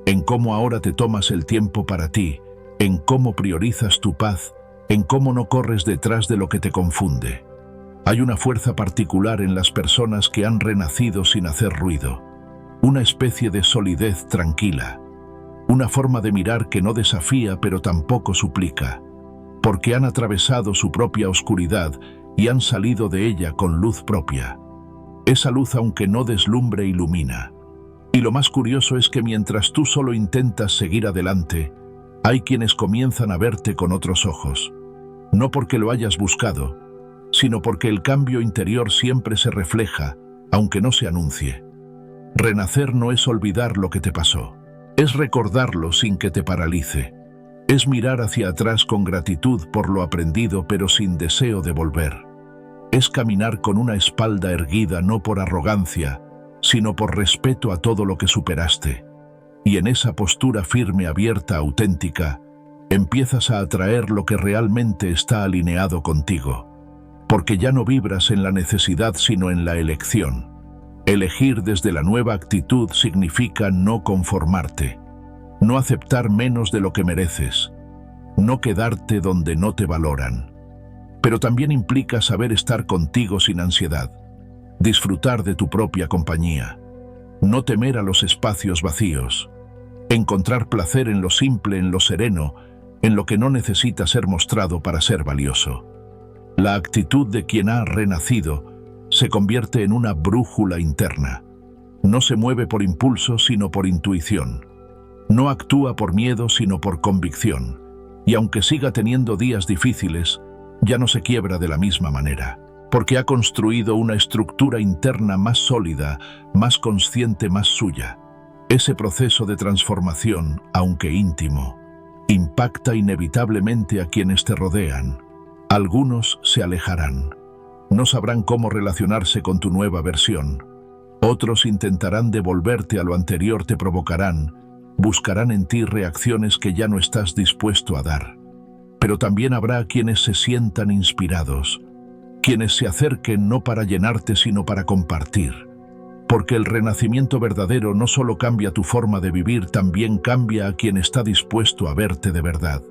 en cómo ahora te tomas el tiempo para ti, en cómo priorizas tu paz, en cómo no corres detrás de lo que te confunde. Hay una fuerza particular en las personas que han renacido sin hacer ruido, una especie de solidez tranquila. Una forma de mirar que no desafía pero tampoco suplica, porque han atravesado su propia oscuridad y han salido de ella con luz propia. Esa luz, aunque no deslumbre, ilumina. Y lo más curioso es que mientras tú solo intentas seguir adelante, hay quienes comienzan a verte con otros ojos. No porque lo hayas buscado, sino porque el cambio interior siempre se refleja, aunque no se anuncie. Renacer no es olvidar lo que te pasó, es recordarlo sin que te paralice. Es mirar hacia atrás con gratitud por lo aprendido pero sin deseo de volver. Es caminar con una espalda erguida no por arrogancia, sino por respeto a todo lo que superaste. Y en esa postura firme, abierta, auténtica, empiezas a atraer lo que realmente está alineado contigo. Porque ya no vibras en la necesidad sino en la elección. Elegir desde la nueva actitud significa no conformarte, no aceptar menos de lo que mereces, no quedarte donde no te valoran. Pero también implica saber estar contigo sin ansiedad, disfrutar de tu propia compañía, no temer a los espacios vacíos, encontrar placer en lo simple, en lo sereno, en lo que no necesita ser mostrado para ser valioso. La actitud de quien ha renacido se convierte en una brújula interna. No se mueve por impulso, sino por intuición. No actúa por miedo, sino por convicción. Y aunque siga teniendo días difíciles, ya no se quiebra de la misma manera, porque ha construido una estructura interna más sólida, más consciente, más suya. Ese proceso de transformación, aunque íntimo, impacta inevitablemente a quienes te rodean. Algunos se alejarán. No sabrán cómo relacionarse con tu nueva versión. Otros intentarán devolverte a lo anterior, te provocarán, buscarán en ti reacciones que ya no estás dispuesto a dar. Pero también habrá quienes se sientan inspirados, quienes se acerquen no para llenarte sino para compartir. Porque el renacimiento verdadero no solo cambia tu forma de vivir, también cambia a quien está dispuesto a verte de verdad.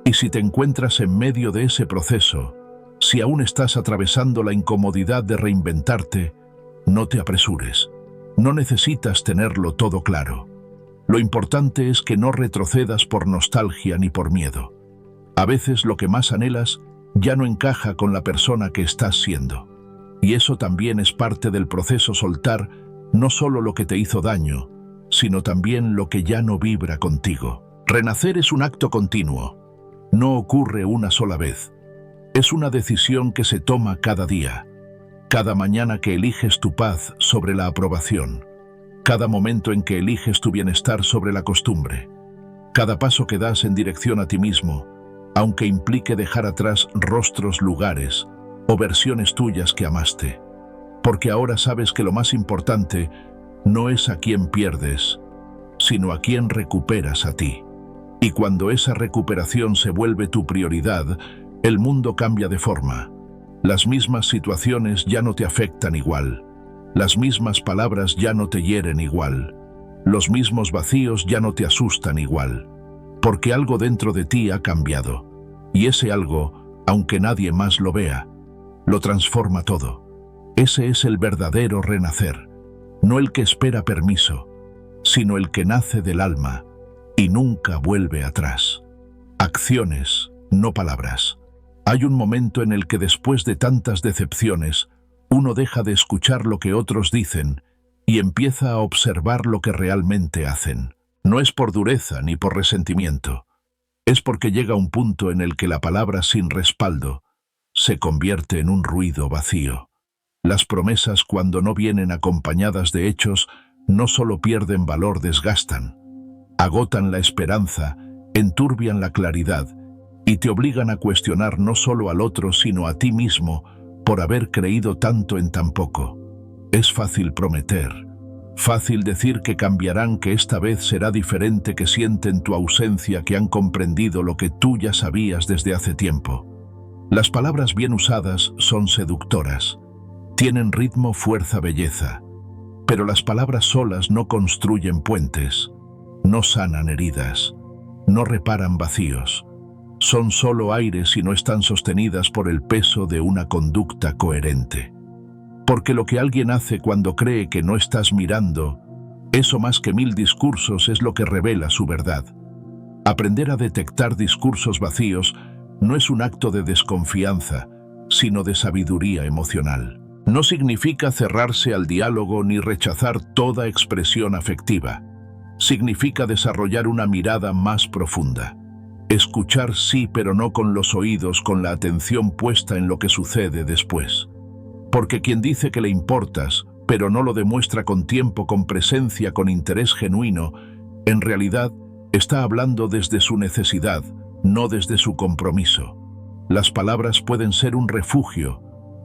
Y si te encuentras en medio de ese proceso, si aún estás atravesando la incomodidad de reinventarte, no te apresures. No necesitas tenerlo todo claro. Lo importante es que no retrocedas por nostalgia ni por miedo. A veces lo que más anhelas ya no encaja con la persona que estás siendo. Y eso también es parte del proceso: soltar no solo lo que te hizo daño, sino también lo que ya no vibra contigo. Renacer es un acto continuo. No ocurre una sola vez. Es una decisión que se toma cada día, cada mañana que eliges tu paz sobre la aprobación, cada momento en que eliges tu bienestar sobre la costumbre, cada paso que das en dirección a ti mismo, aunque implique dejar atrás rostros, lugares o versiones tuyas que amaste. Porque ahora sabes que lo más importante no es a quién pierdes, sino a quién recuperas a ti. Y cuando esa recuperación se vuelve tu prioridad, el mundo cambia de forma. Las mismas situaciones ya no te afectan igual. Las mismas palabras ya no te hieren igual. Los mismos vacíos ya no te asustan igual. Porque algo dentro de ti ha cambiado. Y ese algo, aunque nadie más lo vea, lo transforma todo. Ese es el verdadero renacer. No el que espera permiso, sino el que nace del alma y nunca vuelve atrás. Acciones, no palabras. Hay un momento en el que después de tantas decepciones, uno deja de escuchar lo que otros dicen y empieza a observar lo que realmente hacen. No es por dureza ni por resentimiento. Es porque llega un punto en el que la palabra sin respaldo se convierte en un ruido vacío. Las promesas, cuando no vienen acompañadas de hechos, no solo pierden valor, desgastan, agotan la esperanza, enturbian la claridad y te obligan a cuestionar no solo al otro sino a ti mismo por haber creído tanto en tan poco. Es fácil prometer, fácil decir que cambiarán, que esta vez será diferente, que sienten tu ausencia, que han comprendido lo que tú ya sabías desde hace tiempo. Las palabras bien usadas son seductoras, tienen ritmo, fuerza, belleza, pero las palabras solas no construyen puentes, no sanan heridas, no reparan vacíos. Son solo aires y no están sostenidas por el peso de una conducta coherente. Porque lo que alguien hace cuando cree que no estás mirando, Eso más que 1000 discursos es lo que revela su verdad. Aprender a detectar discursos vacíos no es un acto de desconfianza, sino de sabiduría emocional. No significa cerrarse al diálogo ni rechazar toda expresión afectiva. Significa desarrollar una mirada más profunda. Escuchar sí, pero no con los oídos, con la atención puesta en lo que sucede después. Porque quien dice que le importas, pero no lo demuestra con tiempo, con presencia, con interés genuino, en realidad está hablando desde su necesidad, no desde su compromiso. Las palabras pueden ser un refugio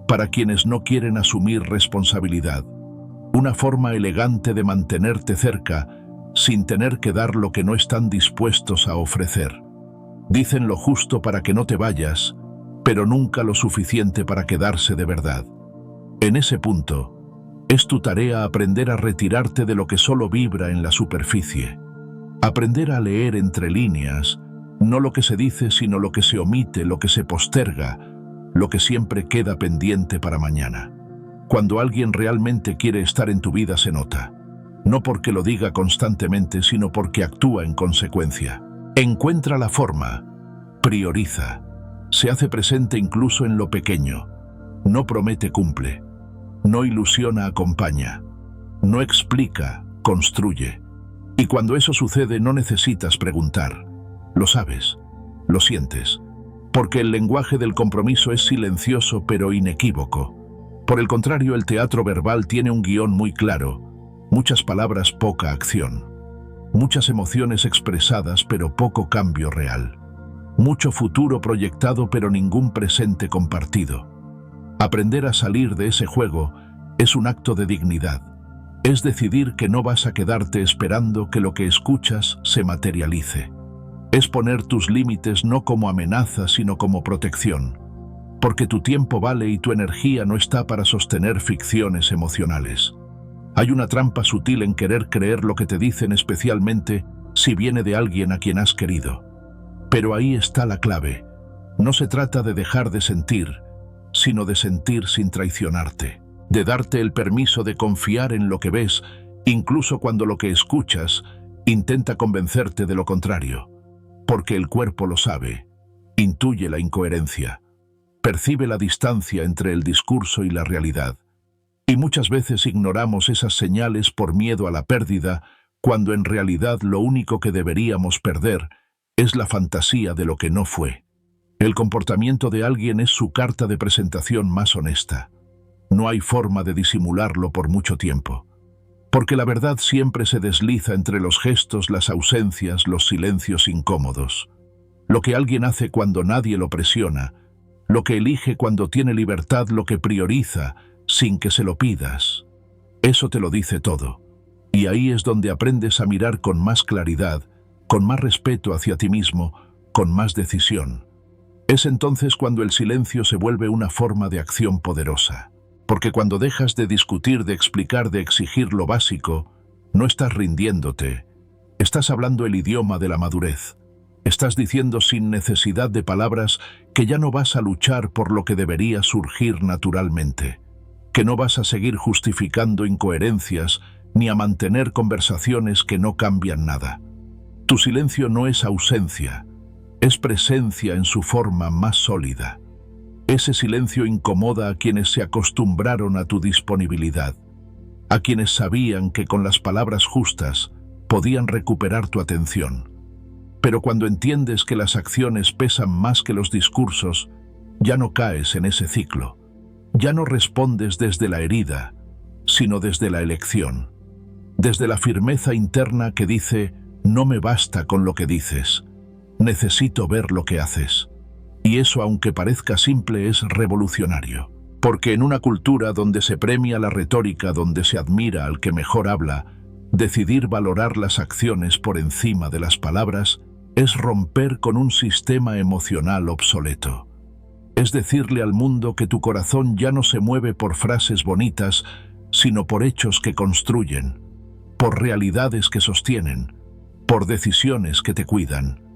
para quienes no quieren asumir responsabilidad, una forma elegante de mantenerte cerca sin tener que dar lo que no están dispuestos a ofrecer. Dicen lo justo para que no te vayas, pero nunca lo suficiente para quedarse de verdad. En ese punto, es tu tarea aprender a retirarte de lo que solo vibra en la superficie. Aprender a leer entre líneas, no lo que se dice, sino lo que se omite, lo que se posterga, lo que siempre queda pendiente para mañana. Cuando alguien realmente quiere estar en tu vida se nota, no porque lo diga constantemente, sino porque actúa en consecuencia. Encuentra la forma, prioriza, se hace presente incluso en lo pequeño, no promete, cumple, no ilusiona, acompaña, no explica, construye. Y cuando eso sucede no necesitas preguntar, lo sabes, lo sientes, porque el lenguaje del compromiso es silencioso pero inequívoco. Por el contrario, el teatro verbal tiene un guión muy claro, muchas palabras, poca acción, muchas emociones expresadas pero poco cambio real, mucho futuro proyectado pero ningún presente compartido. Aprender a salir de ese juego es un acto de dignidad. Es decidir que no vas a quedarte esperando que lo que escuchas se materialice. Es poner tus límites no como amenaza, sino como protección. Porque tu tiempo vale y tu energía no está para sostener ficciones emocionales. Hay una trampa sutil en querer creer lo que te dicen, especialmente si viene de alguien a quien has querido. Pero ahí está la clave. No se trata de dejar de sentir, sino de sentir sin traicionarte, de darte el permiso de confiar en lo que ves, incluso cuando lo que escuchas intenta convencerte de lo contrario. Porque el cuerpo lo sabe, intuye la incoherencia, percibe la distancia entre el discurso y la realidad. Y muchas veces ignoramos esas señales por miedo a la pérdida, cuando en realidad lo único que deberíamos perder es la fantasía de lo que no fue. El comportamiento de alguien es su carta de presentación más honesta. No hay forma de disimularlo por mucho tiempo. Porque la verdad siempre se desliza entre los gestos, las ausencias, los silencios incómodos. Lo que alguien hace cuando nadie lo presiona, lo que elige cuando tiene libertad, lo que prioriza sin que se lo pidas. Eso te lo dice todo. Y ahí es donde aprendes a mirar con más claridad, con más respeto hacia ti mismo, con más decisión. Es entonces cuando el silencio se vuelve una forma de acción poderosa. Porque cuando dejas de discutir, de explicar, de exigir lo básico, no estás rindiéndote. Estás hablando el idioma de la madurez. Estás diciendo sin necesidad de palabras que ya no vas a luchar por lo que debería surgir naturalmente. Que no vas a seguir justificando incoherencias ni a mantener conversaciones que no cambian nada. Tu silencio no es ausencia. Es presencia en su forma más sólida. Ese silencio incomoda a quienes se acostumbraron a tu disponibilidad, a quienes sabían que con las palabras justas podían recuperar tu atención. Pero cuando entiendes que las acciones pesan más que los discursos, ya no caes en ese ciclo. Ya no respondes desde la herida, sino desde la elección. Desde la firmeza interna que dice, no me basta con lo que dices. Necesito ver lo que haces. Y eso, aunque parezca simple, es revolucionario. Porque en una cultura donde se premia la retórica, donde se admira al que mejor habla, decidir valorar las acciones por encima de las palabras es romper con un sistema emocional obsoleto. Es decirle al mundo que tu corazón ya no se mueve por frases bonitas, sino por hechos que construyen, por realidades que sostienen, por decisiones que te cuidan.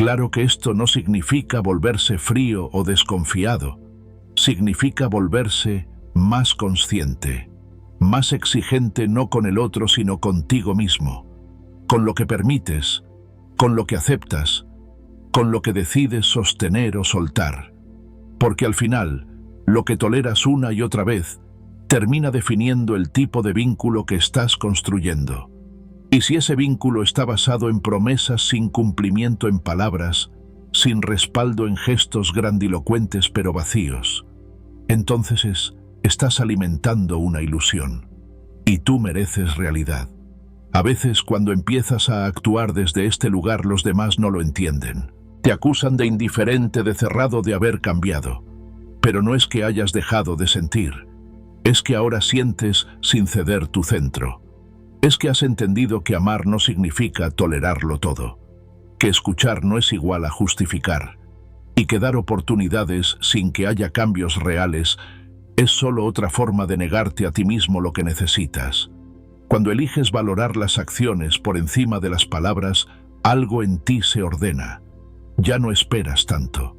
Claro que esto no significa volverse frío o desconfiado, significa volverse más consciente. más exigente no con el otro sino contigo mismo, con lo que permites, con lo que aceptas, con lo que decides sostener o soltar. Porque al final, lo que toleras una y otra vez, termina definiendo el tipo de vínculo que estás construyendo. Y si ese vínculo está basado en promesas sin cumplimiento en palabras, sin respaldo en gestos grandilocuentes pero vacíos, entonces estás alimentando una ilusión. Y tú mereces realidad. A veces cuando empiezas a actuar desde este lugar los demás no lo entienden. Te acusan de indiferente, de cerrado, de haber cambiado. Pero no es que hayas dejado de sentir. Es que ahora sientes sin ceder tu centro. Es que has entendido que amar no significa tolerarlo todo. Que escuchar no es igual a justificar. Y que dar oportunidades sin que haya cambios reales es solo otra forma de negarte a ti mismo lo que necesitas. Cuando eliges valorar las acciones por encima de las palabras, algo en ti se ordena. Ya no esperas tanto.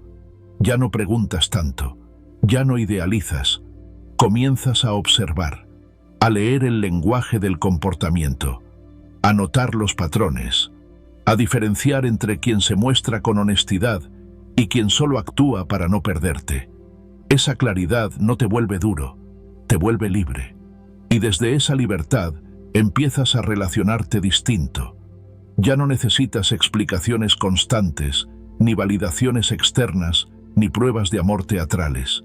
Ya no preguntas tanto. Ya no idealizas. Comienzas a observar, a leer el lenguaje del comportamiento, a notar los patrones, a diferenciar entre quien se muestra con honestidad y quien solo actúa para no perderte. Esa claridad no te vuelve duro, te vuelve libre. Y desde esa libertad empiezas a relacionarte distinto. Ya no necesitas explicaciones constantes, ni validaciones externas, ni pruebas de amor teatrales.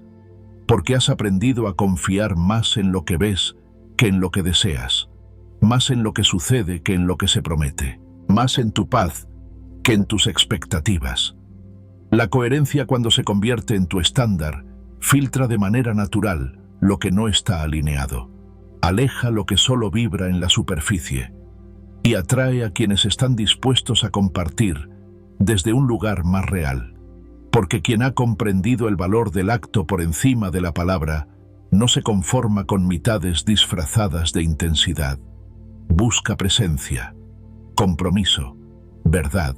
Porque has aprendido a confiar más en lo que ves que en lo que deseas, más en lo que sucede que en lo que se promete, más en tu paz que en tus expectativas. La coherencia, cuando se convierte en tu estándar, filtra de manera natural lo que no está alineado, aleja lo que solo vibra en la superficie y atrae a quienes están dispuestos a compartir desde un lugar más real. Porque quien ha comprendido el valor del acto por encima de la palabra, no se conforma con mitades disfrazadas de intensidad. Busca presencia, compromiso, verdad,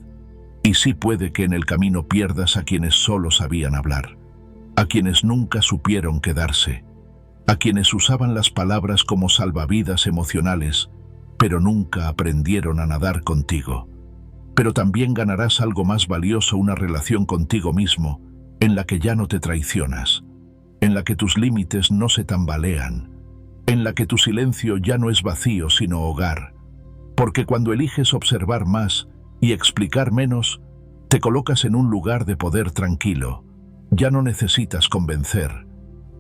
y sí puede que en el camino pierdas a quienes solo sabían hablar, a quienes nunca supieron quedarse, a quienes usaban las palabras como salvavidas emocionales, pero nunca aprendieron a nadar contigo. Pero también ganarás algo más valioso, una relación contigo mismo, en la que ya no te traicionas, en la que tus límites no se tambalean, en la que tu silencio ya no es vacío sino hogar. Porque cuando eliges observar más y explicar menos, te colocas en un lugar de poder tranquilo. Ya no necesitas convencer,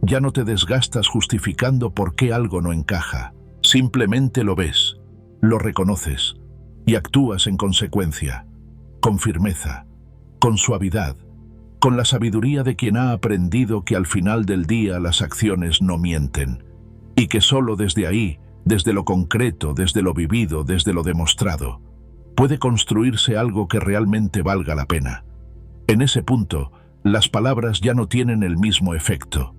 ya no te desgastas justificando por qué algo no encaja. Simplemente lo ves, lo reconoces y actúas en consecuencia, con firmeza, con suavidad, con la sabiduría de quien ha aprendido que al final del día las acciones no mienten, y que solo desde ahí, desde lo concreto, desde lo vivido, desde lo demostrado, puede construirse algo que realmente valga la pena. En ese punto, las palabras ya no tienen el mismo efecto,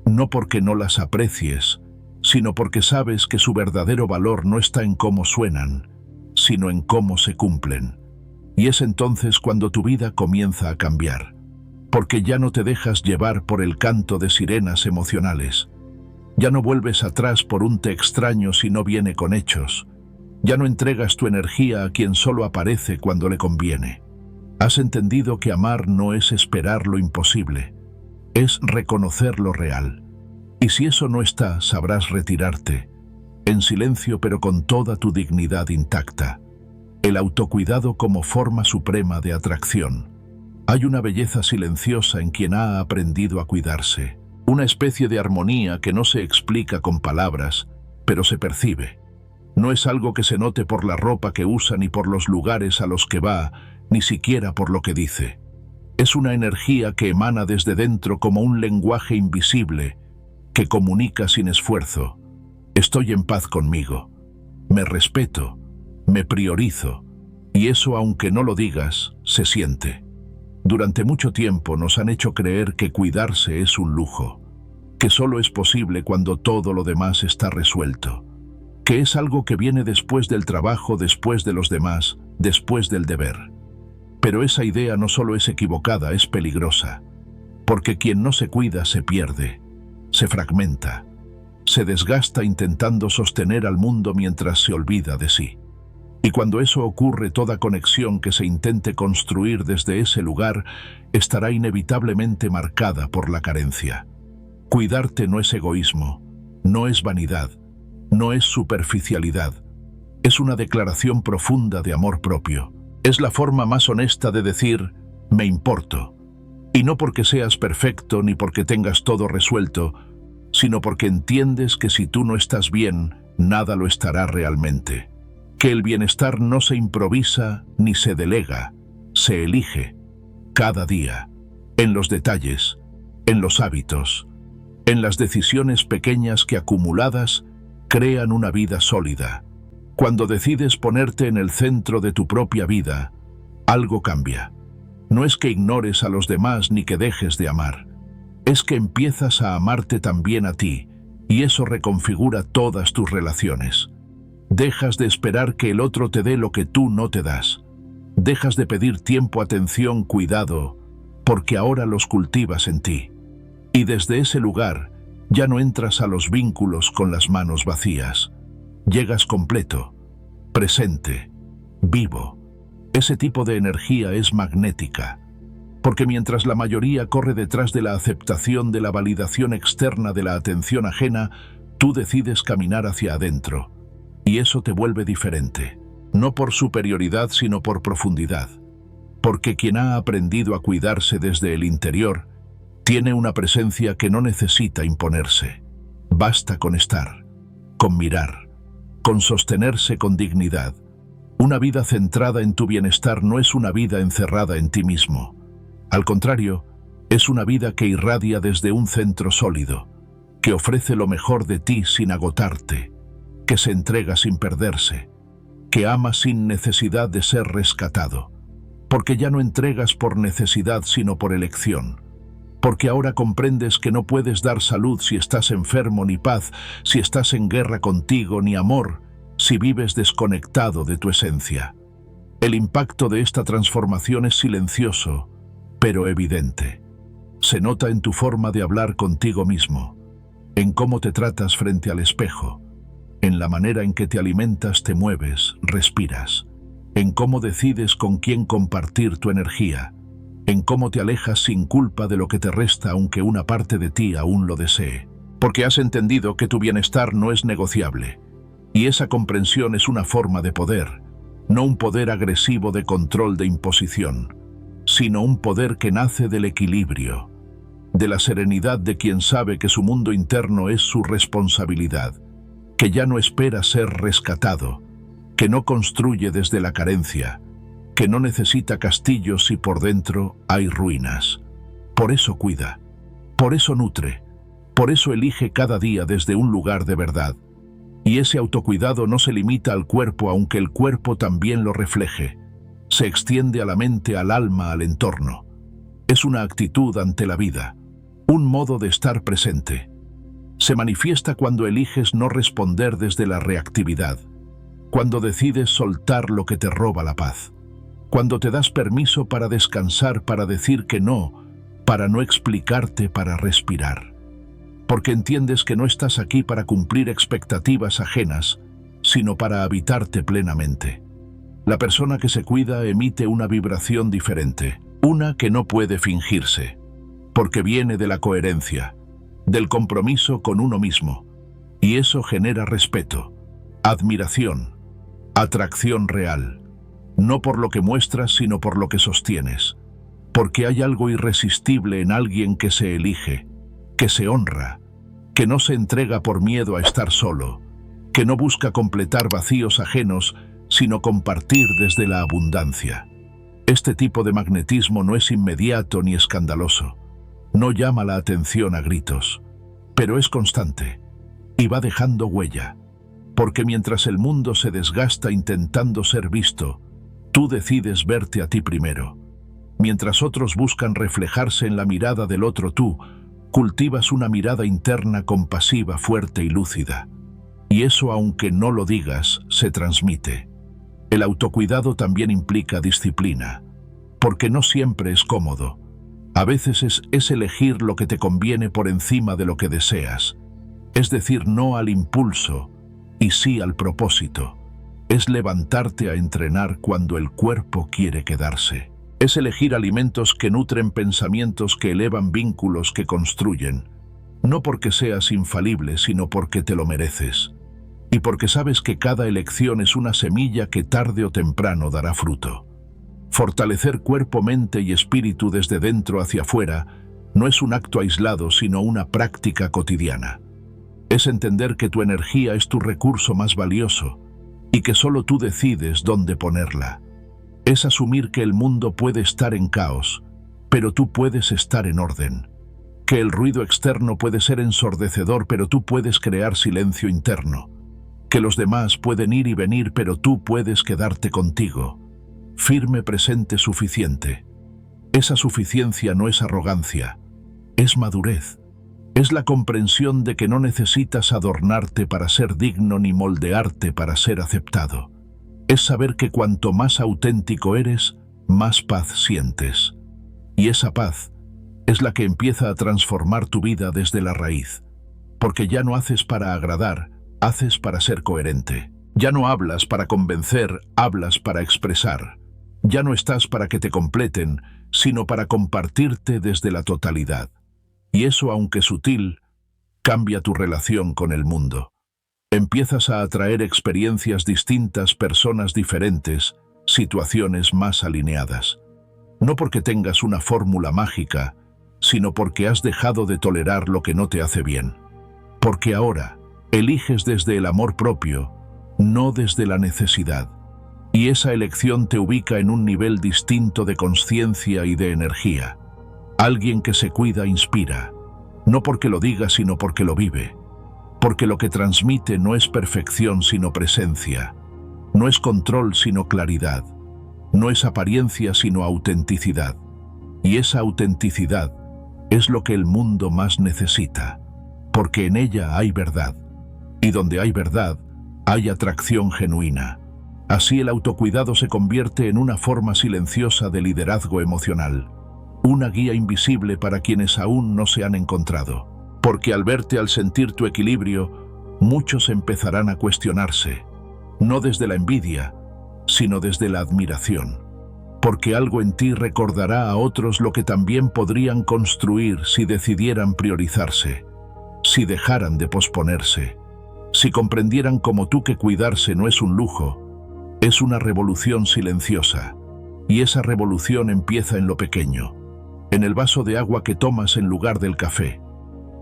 no porque no las aprecies, sino porque sabes que su verdadero valor no está en cómo suenan, sino en cómo se cumplen. Y es entonces cuando tu vida comienza a cambiar, porque ya no te dejas llevar por el canto de sirenas emocionales, ya no vuelves atrás por un te extraño si no viene con hechos, ya no entregas tu energía a quien solo aparece cuando le conviene. Has entendido que amar no es esperar lo imposible, es reconocer lo real. Y si eso no está, sabrás retirarte, en silencio pero con toda tu dignidad intacta. El autocuidado como forma suprema de atracción. Hay una belleza silenciosa en quien ha aprendido a cuidarse, una especie de armonía que no se explica con palabras, pero se percibe. No es algo que se note por la ropa que usa, ni por los lugares a los que va, ni siquiera por lo que dice. Es una energía que emana desde dentro como un lenguaje invisible, que comunica sin esfuerzo. Estoy en paz conmigo, me respeto, me priorizo, y eso, aunque no lo digas, se siente. Durante mucho tiempo nos han hecho creer que cuidarse es un lujo, que solo es posible cuando todo lo demás está resuelto, que es algo que viene después del trabajo, después de los demás, después del deber. Pero esa idea no solo es equivocada, es peligrosa, porque quien no se cuida se pierde, se fragmenta, se desgasta intentando sostener al mundo mientras se olvida de sí. Y cuando eso ocurre, toda conexión que se intente construir desde ese lugar estará inevitablemente marcada por la carencia. Cuidarte no es egoísmo, no es vanidad, no es superficialidad. Es una declaración profunda de amor propio. Es la forma más honesta de decir, me importo. Y no porque seas perfecto ni porque tengas todo resuelto, sino porque entiendes que si tú no estás bien, nada lo estará realmente. Que el bienestar no se improvisa ni se delega, se elige, cada día, en los detalles, en los hábitos, en las decisiones pequeñas que acumuladas crean una vida sólida. Cuando decides ponerte en el centro de tu propia vida, algo cambia. No es que ignores a los demás ni que dejes de amar. Es que empiezas a amarte también a ti, y eso reconfigura todas tus relaciones. Dejas de esperar que el otro te dé lo que tú no te das. Dejas de pedir tiempo, atención, cuidado, porque ahora los cultivas en ti. Y desde ese lugar ya no entras a los vínculos con las manos vacías. Llegas completo, presente, vivo. Ese tipo de energía es magnética, porque mientras la mayoría corre detrás de la aceptación, de la validación externa, de la atención ajena, tú decides caminar hacia adentro. Y eso te vuelve diferente, no por superioridad sino por profundidad. Porque quien ha aprendido a cuidarse desde el interior, tiene una presencia que no necesita imponerse. Basta con estar, con mirar, con sostenerse con dignidad. Una vida centrada en tu bienestar no es una vida encerrada en ti mismo. Al contrario, es una vida que irradia desde un centro sólido, que ofrece lo mejor de ti sin agotarte, que se entrega sin perderse, que ama sin necesidad de ser rescatado, porque ya no entregas por necesidad sino por elección, porque ahora comprendes que no puedes dar salud si estás enfermo, ni paz si estás en guerra contigo, ni amor si vives desconectado de tu esencia. El impacto de esta transformación es silencioso, pero evidente. Se nota en tu forma de hablar contigo mismo, en cómo te tratas frente al espejo, en la manera en que te alimentas, te mueves, respiras, en cómo decides con quién compartir tu energía, en cómo te alejas sin culpa de lo que te resta aunque una parte de ti aún lo desee, porque has entendido que tu bienestar no es negociable, y esa comprensión es una forma de poder, no un poder agresivo de control, de imposición, sino un poder que nace del equilibrio, de la serenidad de quien sabe que su mundo interno es su responsabilidad, que ya no espera ser rescatado, que no construye desde la carencia, que no necesita castillos si por dentro hay ruinas. Por eso cuida, por eso nutre, por eso elige cada día desde un lugar de verdad. Y ese autocuidado no se limita al cuerpo, aunque el cuerpo también lo refleje. Se extiende a la mente, al alma, al entorno. Es una actitud ante la vida, un modo de estar presente. Se manifiesta cuando eliges no responder desde la reactividad, cuando decides soltar lo que te roba la paz, cuando te das permiso para descansar, para decir que no, para no explicarte, para respirar. Porque entiendes que no estás aquí para cumplir expectativas ajenas, sino para habitarte plenamente. La persona que se cuida emite una vibración diferente, una que no puede fingirse, porque viene de la coherencia, del compromiso con uno mismo, y eso genera respeto, admiración, atracción real, no por lo que muestras sino por lo que sostienes, porque hay algo irresistible en alguien que se elige, que se honra, que no se entrega por miedo a estar solo, que no busca completar vacíos ajenos, sino compartir desde la abundancia. Este tipo de magnetismo no es inmediato ni escandaloso, no llama la atención a gritos, pero es constante y va dejando huella, porque mientras el mundo se desgasta intentando ser visto, tú decides verte a ti primero. Mientras otros buscan reflejarse en la mirada del otro, tú cultivas una mirada interna compasiva, fuerte y lúcida. Y eso, aunque no lo digas, se transmite. El autocuidado también implica disciplina, porque no siempre es cómodo. A veces es elegir lo que te conviene por encima de lo que deseas. Es decir no al impulso y sí al propósito. Es levantarte a entrenar cuando el cuerpo quiere quedarse. Es elegir alimentos que nutren pensamientos que elevan vínculos que construyen. No porque seas infalible, sino porque te lo mereces. Y porque sabes que cada elección es una semilla que tarde o temprano dará fruto. Fortalecer cuerpo, mente y espíritu desde dentro hacia afuera no es un acto aislado, sino una práctica cotidiana. Es entender que tu energía es tu recurso más valioso y que solo tú decides dónde ponerla. Es asumir que el mundo puede estar en caos, pero tú puedes estar en orden. Que el ruido externo puede ser ensordecedor, pero tú puedes crear silencio interno. Que los demás pueden ir y venir, pero tú puedes quedarte contigo. Firme, presente, suficiente. Esa suficiencia no es arrogancia, es madurez. Es la comprensión de que no necesitas adornarte para ser digno ni moldearte para ser aceptado. Es saber que cuanto más auténtico eres, más paz sientes. Y esa paz es la que empieza a transformar tu vida desde la raíz. Porque ya no haces para agradar, haces para ser coherente. Ya no hablas para convencer, hablas para expresar. Ya no estás para que te completen, sino para compartirte desde la totalidad. Y eso, aunque sutil, cambia tu relación con el mundo. Empiezas a atraer experiencias distintas, personas diferentes, situaciones más alineadas. No porque tengas una fórmula mágica, sino porque has dejado de tolerar lo que no te hace bien. Porque ahora eliges desde el amor propio, no desde la necesidad. Y esa elección te ubica en un nivel distinto de conciencia y de energía. Alguien que se cuida inspira, no porque lo diga, sino porque lo vive. Porque lo que transmite no es perfección, sino presencia. No es control, sino claridad. No es apariencia, sino autenticidad. Y esa autenticidad es lo que el mundo más necesita, porque en ella hay verdad. Y donde hay verdad, hay atracción genuina. Así el autocuidado se convierte en una forma silenciosa de liderazgo emocional. Una guía invisible para quienes aún no se han encontrado. Porque al verte, al sentir tu equilibrio, muchos empezarán a cuestionarse. No desde la envidia, sino desde la admiración. Porque algo en ti recordará a otros lo que también podrían construir si decidieran priorizarse, si dejaran de posponerse, si comprendieran como tú que cuidarse no es un lujo, es una revolución silenciosa. Y esa revolución empieza en lo pequeño. En el vaso de agua que tomas en lugar del café,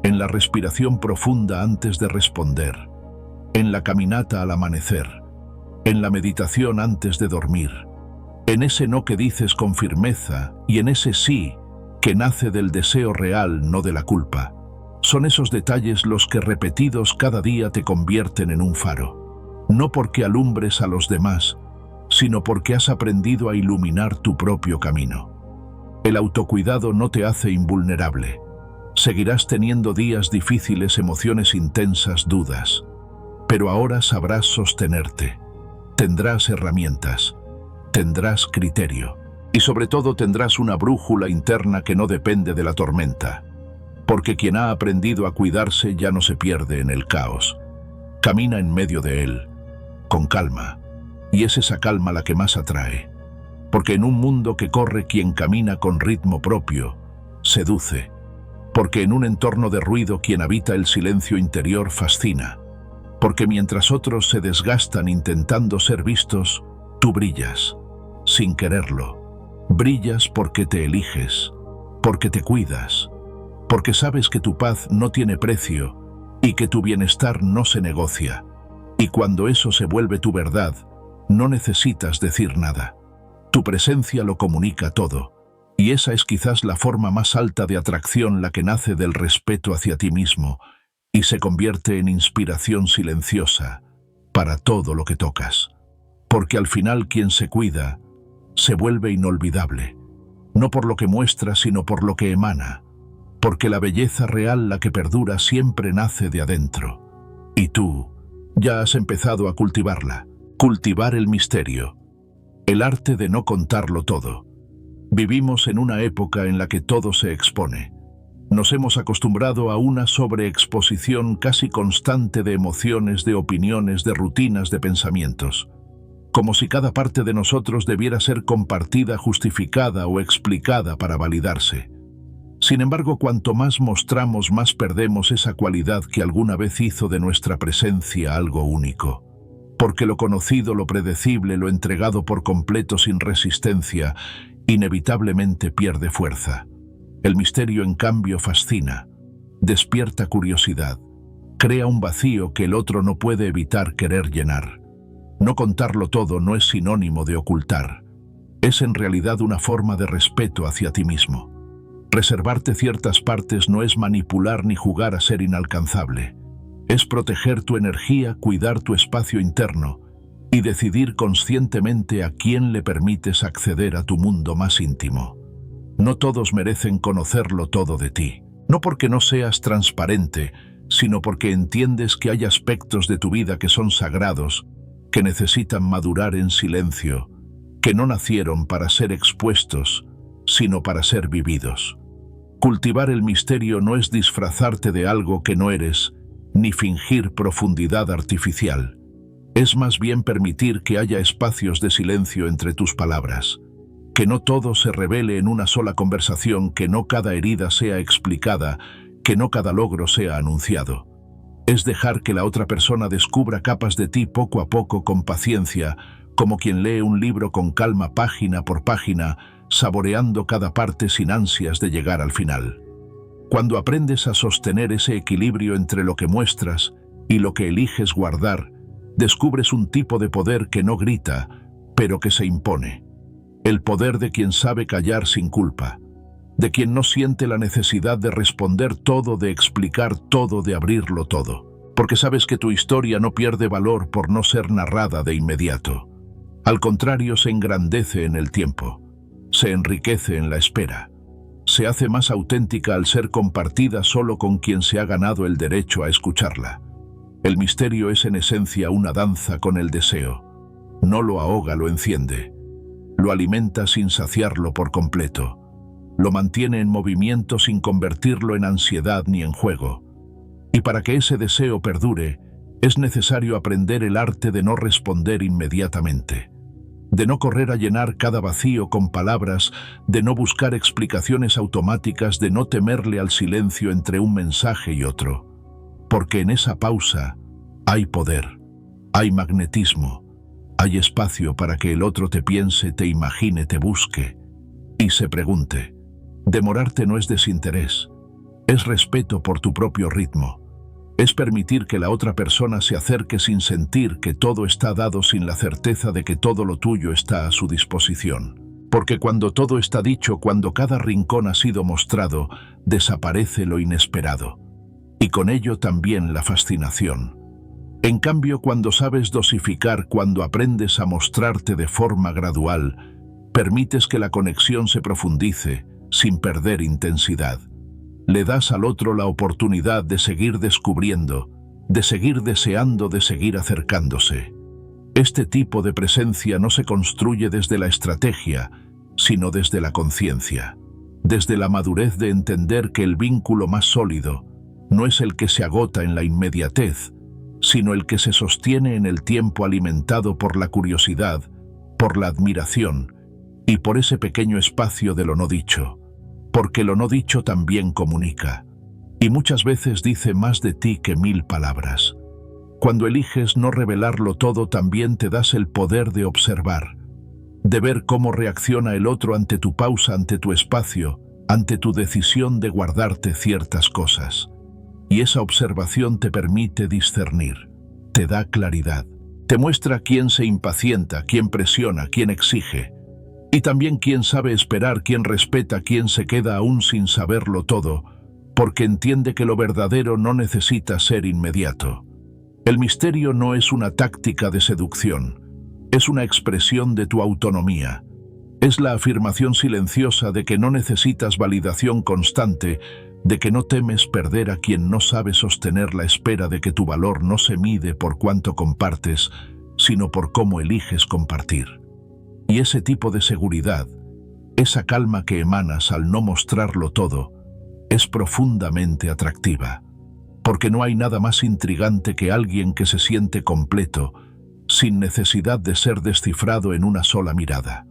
en la respiración profunda antes de responder, en la caminata al amanecer, en la meditación antes de dormir, en ese no que dices con firmeza y en ese sí que nace del deseo real, no de la culpa. Son esos detalles los que repetidos cada día te convierten en un faro. No porque alumbres a los demás, sino porque has aprendido a iluminar tu propio camino. El autocuidado no te hace invulnerable. Seguirás teniendo días difíciles, emociones intensas, dudas. Pero ahora sabrás sostenerte. Tendrás herramientas. Tendrás criterio. Y sobre todo tendrás una brújula interna que no depende de la tormenta. Porque quien ha aprendido a cuidarse ya no se pierde en el caos. Camina en medio de él, con calma. Y es esa calma la que más atrae. Porque en un mundo que corre, quien camina con ritmo propio, seduce. Porque en un entorno de ruido, quien habita el silencio interior fascina. Porque mientras otros se desgastan intentando ser vistos, tú brillas, sin quererlo. Brillas porque te eliges, porque te cuidas, porque sabes que tu paz no tiene precio y que tu bienestar no se negocia. Y cuando eso se vuelve tu verdad, no necesitas decir nada. Tu presencia lo comunica todo, y esa es quizás la forma más alta de atracción, la que nace del respeto hacia ti mismo y se convierte en inspiración silenciosa para todo lo que tocas. Porque al final quien se cuida se vuelve inolvidable, no por lo que muestra, sino por lo que emana. Porque la belleza real, la que perdura, siempre nace de adentro. Y tú ya has empezado a cultivarla, cultivar el misterio. El arte de no contarlo todo. Vivimos en una época en la que todo se expone. Nos hemos acostumbrado a una sobreexposición casi constante de emociones, de opiniones, de rutinas, de pensamientos, como si cada parte de nosotros debiera ser compartida, justificada o explicada para validarse. Sin embargo, cuanto más mostramos, más perdemos esa cualidad que alguna vez hizo de nuestra presencia algo único. Porque lo conocido, lo predecible, lo entregado por completo sin resistencia, inevitablemente pierde fuerza. El misterio, en cambio, fascina, despierta curiosidad, crea un vacío que el otro no puede evitar querer llenar. No contarlo todo no es sinónimo de ocultar. Es en realidad una forma de respeto hacia ti mismo. Reservarte ciertas partes no es manipular ni jugar a ser inalcanzable. Es proteger tu energía, cuidar tu espacio interno y decidir conscientemente a quién le permites acceder a tu mundo más íntimo. No todos merecen conocerlo todo de ti. No porque no seas transparente, sino porque entiendes que hay aspectos de tu vida que son sagrados, que necesitan madurar en silencio, que no nacieron para ser expuestos, sino para ser vividos. Cultivar el misterio no es disfrazarte de algo que no eres, ni fingir profundidad artificial. Es más bien permitir que haya espacios de silencio entre tus palabras. Que no todo se revele en una sola conversación, que no cada herida sea explicada, que no cada logro sea anunciado. Es dejar que la otra persona descubra capas de ti poco a poco, con paciencia, como quien lee un libro con calma página por página, saboreando cada parte sin ansias de llegar al final. Cuando aprendes a sostener ese equilibrio entre lo que muestras y lo que eliges guardar, descubres un tipo de poder que no grita, pero que se impone. El poder de quien sabe callar sin culpa, de quien no siente la necesidad de responder todo, de explicar todo, de abrirlo todo, porque sabes que tu historia no pierde valor por no ser narrada de inmediato. Al contrario, se engrandece en el tiempo, se enriquece en la espera, se hace más auténtica al ser compartida solo con quien se ha ganado el derecho a escucharla. El misterio es en esencia una danza con el deseo. No lo ahoga, lo enciende. Lo alimenta sin saciarlo por completo. Lo mantiene en movimiento sin convertirlo en ansiedad ni en juego. Y para que ese deseo perdure, es necesario aprender el arte de no responder inmediatamente, de no correr a llenar cada vacío con palabras, de no buscar explicaciones automáticas, de no temerle al silencio entre un mensaje y otro. Porque en esa pausa hay poder, hay magnetismo, hay espacio para que el otro te piense, te imagine, te busque y se pregunte. Demorarte no es desinterés, es respeto por tu propio ritmo. Es permitir que la otra persona se acerque sin sentir que todo está dado, sin la certeza de que todo lo tuyo está a su disposición. Porque cuando todo está dicho, cuando cada rincón ha sido mostrado, desaparece lo inesperado. Y con ello también la fascinación. En cambio, cuando sabes dosificar, cuando aprendes a mostrarte de forma gradual, permites que la conexión se profundice sin perder intensidad. Le das al otro la oportunidad de seguir descubriendo, de seguir deseando, de seguir acercándose. Este tipo de presencia no se construye desde la estrategia, sino desde la conciencia, desde la madurez de entender que el vínculo más sólido no es el que se agota en la inmediatez, sino el que se sostiene en el tiempo, alimentado por la curiosidad, por la admiración y por ese pequeño espacio de lo no dicho. Porque lo no dicho también comunica, y muchas veces dice más de ti que 1000 palabras. Cuando eliges no revelarlo todo, también te das el poder de observar, de ver cómo reacciona el otro ante tu pausa, ante tu espacio, ante tu decisión de guardarte ciertas cosas. Y esa observación te permite discernir, te da claridad, te muestra quién se impacienta, quién presiona, quién exige. Y también quién sabe esperar, quién respeta, quién se queda aún sin saberlo todo, porque entiende que lo verdadero no necesita ser inmediato. El misterio no es una táctica de seducción, es una expresión de tu autonomía. Es la afirmación silenciosa de que no necesitas validación constante, de que no temes perder a quien no sabe sostener la espera, de que tu valor no se mide por cuánto compartes, sino por cómo eliges compartir. Y ese tipo de seguridad, esa calma que emanas al no mostrarlo todo, es profundamente atractiva, porque no hay nada más intrigante que alguien que se siente completo, sin necesidad de ser descifrado en una sola mirada.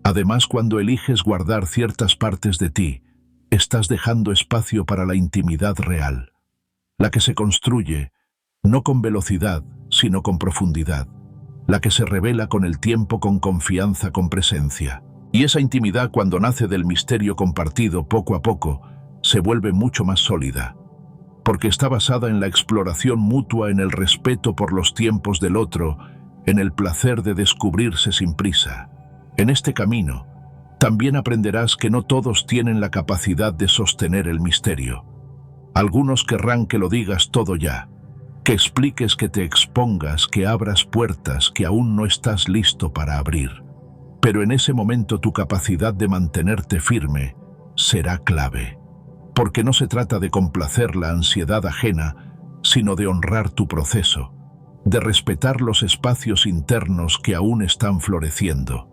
Además, cuando eliges guardar ciertas partes de ti, estás dejando espacio para la intimidad real, la que se construye, no con velocidad, sino con profundidad, la que se revela con el tiempo, con confianza, con presencia. Y esa intimidad, cuando nace del misterio compartido poco a poco, se vuelve mucho más sólida, porque está basada en la exploración mutua, en el respeto por los tiempos del otro, en el placer de descubrirse sin prisa. En este camino, también aprenderás que no todos tienen la capacidad de sostener el misterio. Algunos querrán que lo digas todo ya, que expliques, que te expongas, que abras puertas que aún no estás listo para abrir. Pero en ese momento tu capacidad de mantenerte firme será clave, porque no se trata de complacer la ansiedad ajena, sino de honrar tu proceso, de respetar los espacios internos que aún están floreciendo,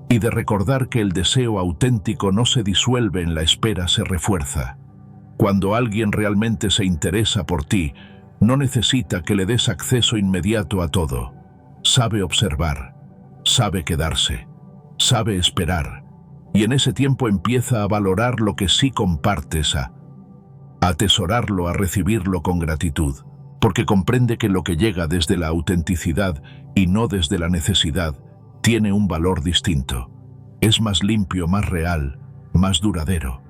y de recordar que el deseo auténtico no se disuelve en la espera, se refuerza. Cuando alguien realmente se interesa por ti, no necesita que le des acceso inmediato a todo. Sabe observar, sabe quedarse, sabe esperar, y en ese tiempo empieza a valorar lo que sí compartes, a atesorarlo, a recibirlo con gratitud, porque comprende que lo que llega desde la autenticidad y no desde la necesidad tiene un valor distinto. Es más limpio, más real, más duradero.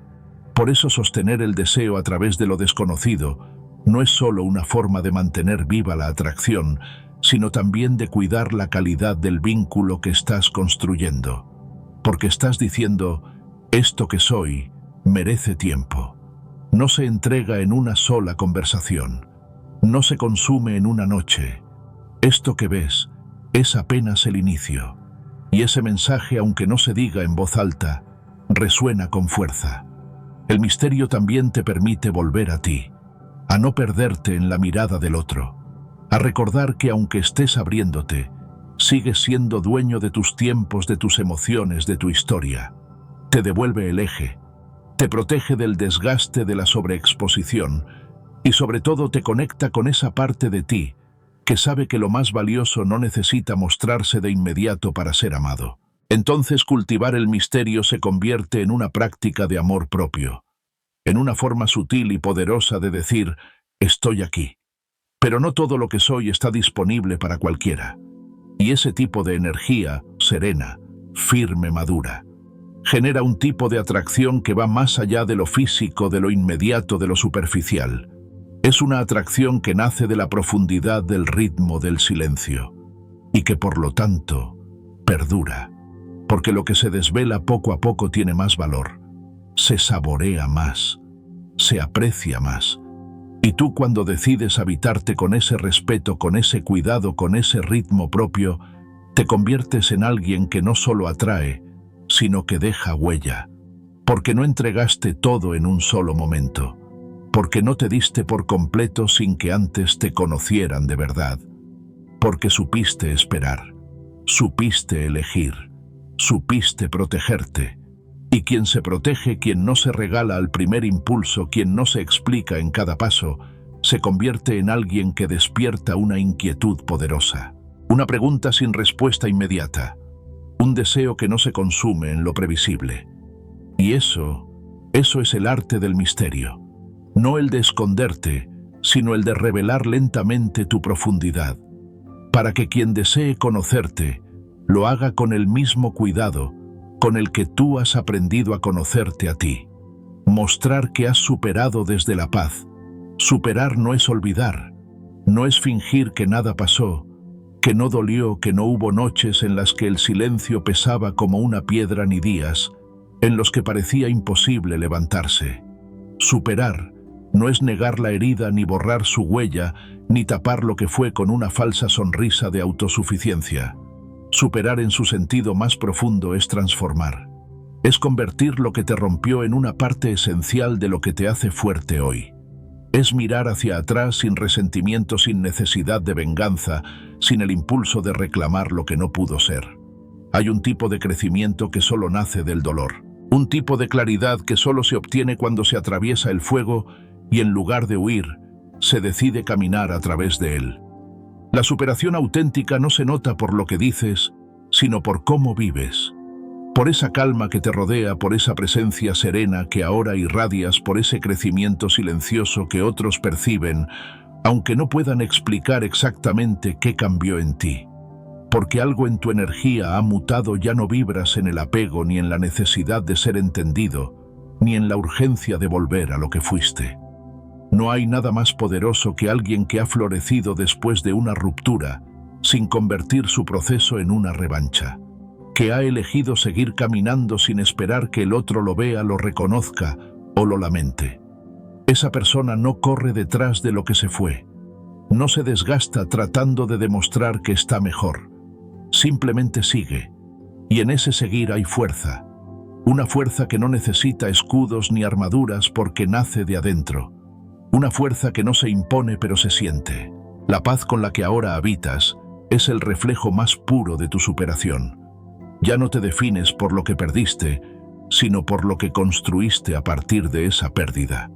Por eso sostener el deseo a través de lo desconocido no es solo una forma de mantener viva la atracción, sino también de cuidar la calidad del vínculo que estás construyendo. Porque estás diciendo, esto que soy merece tiempo. No se entrega en una sola conversación. No se consume en una noche. Esto que ves es apenas el inicio. Y ese mensaje, aunque no se diga en voz alta, resuena con fuerza. El misterio también te permite volver a ti, a no perderte en la mirada del otro, a recordar que aunque estés abriéndote, sigues siendo dueño de tus tiempos, de tus emociones, de tu historia. Te devuelve el eje, te protege del desgaste de la sobreexposición y sobre todo te conecta con esa parte de ti que sabe que lo más valioso no necesita mostrarse de inmediato para ser amado. Entonces cultivar el misterio se convierte en una práctica de amor propio, en una forma sutil y poderosa de decir, estoy aquí. Pero no todo lo que soy está disponible para cualquiera. Y ese tipo de energía, serena, firme, madura, genera un tipo de atracción que va más allá de lo físico, de lo inmediato, de lo superficial. Es una atracción que nace de la profundidad del ritmo del silencio, y que por lo tanto perdura, porque lo que se desvela poco a poco tiene más valor, se saborea más, se aprecia más. Y tú, cuando decides habitarte con ese respeto, con ese cuidado, con ese ritmo propio, te conviertes en alguien que no solo atrae, sino que deja huella, porque no entregaste todo en un solo momento, porque no te diste por completo sin que antes te conocieran de verdad, porque supiste esperar, supiste elegir, supiste protegerte. Y quien se protege, quien no se regala al primer impulso, quien no se explica en cada paso, se convierte en alguien que despierta una inquietud poderosa, una pregunta sin respuesta inmediata, un deseo que no se consume en lo previsible. Y eso es el arte del misterio, no el de esconderte, sino el de revelar lentamente tu profundidad, para que quien desee conocerte lo haga con el mismo cuidado con el que tú has aprendido a conocerte a ti. Mostrar que has superado desde la paz. Superar no es olvidar, no es fingir que nada pasó, que no dolió, que no hubo noches en las que el silencio pesaba como una piedra, ni días en los que parecía imposible levantarse. Superar no es negar la herida, ni borrar su huella, ni tapar lo que fue con una falsa sonrisa de autosuficiencia. Superar en su sentido más profundo es transformar. Es convertir lo que te rompió en una parte esencial de lo que te hace fuerte hoy. Es mirar hacia atrás sin resentimiento, sin necesidad de venganza, sin el impulso de reclamar lo que no pudo ser. Hay un tipo de crecimiento que solo nace del dolor. Un tipo de claridad que solo se obtiene cuando se atraviesa el fuego y en lugar de huir, se decide caminar a través de él. La superación auténtica no se nota por lo que dices, sino por cómo vives. Por esa calma que te rodea, por esa presencia serena que ahora irradias, por ese crecimiento silencioso que otros perciben, aunque no puedan explicar exactamente qué cambió en ti. Porque algo en tu energía ha mutado, ya no vibras en el apego ni en la necesidad de ser entendido, ni en la urgencia de volver a lo que fuiste. No hay nada más poderoso que alguien que ha florecido después de una ruptura, sin convertir su proceso en una revancha. Que ha elegido seguir caminando sin esperar que el otro lo vea, lo reconozca o lo lamente. Esa persona no corre detrás de lo que se fue. No se desgasta tratando de demostrar que está mejor. Simplemente sigue. Y en ese seguir hay fuerza. Una fuerza que no necesita escudos ni armaduras porque nace de adentro. Una fuerza que no se impone pero se siente. La paz con la que ahora habitas es el reflejo más puro de tu superación. Ya no te defines por lo que perdiste, sino por lo que construiste a partir de esa pérdida.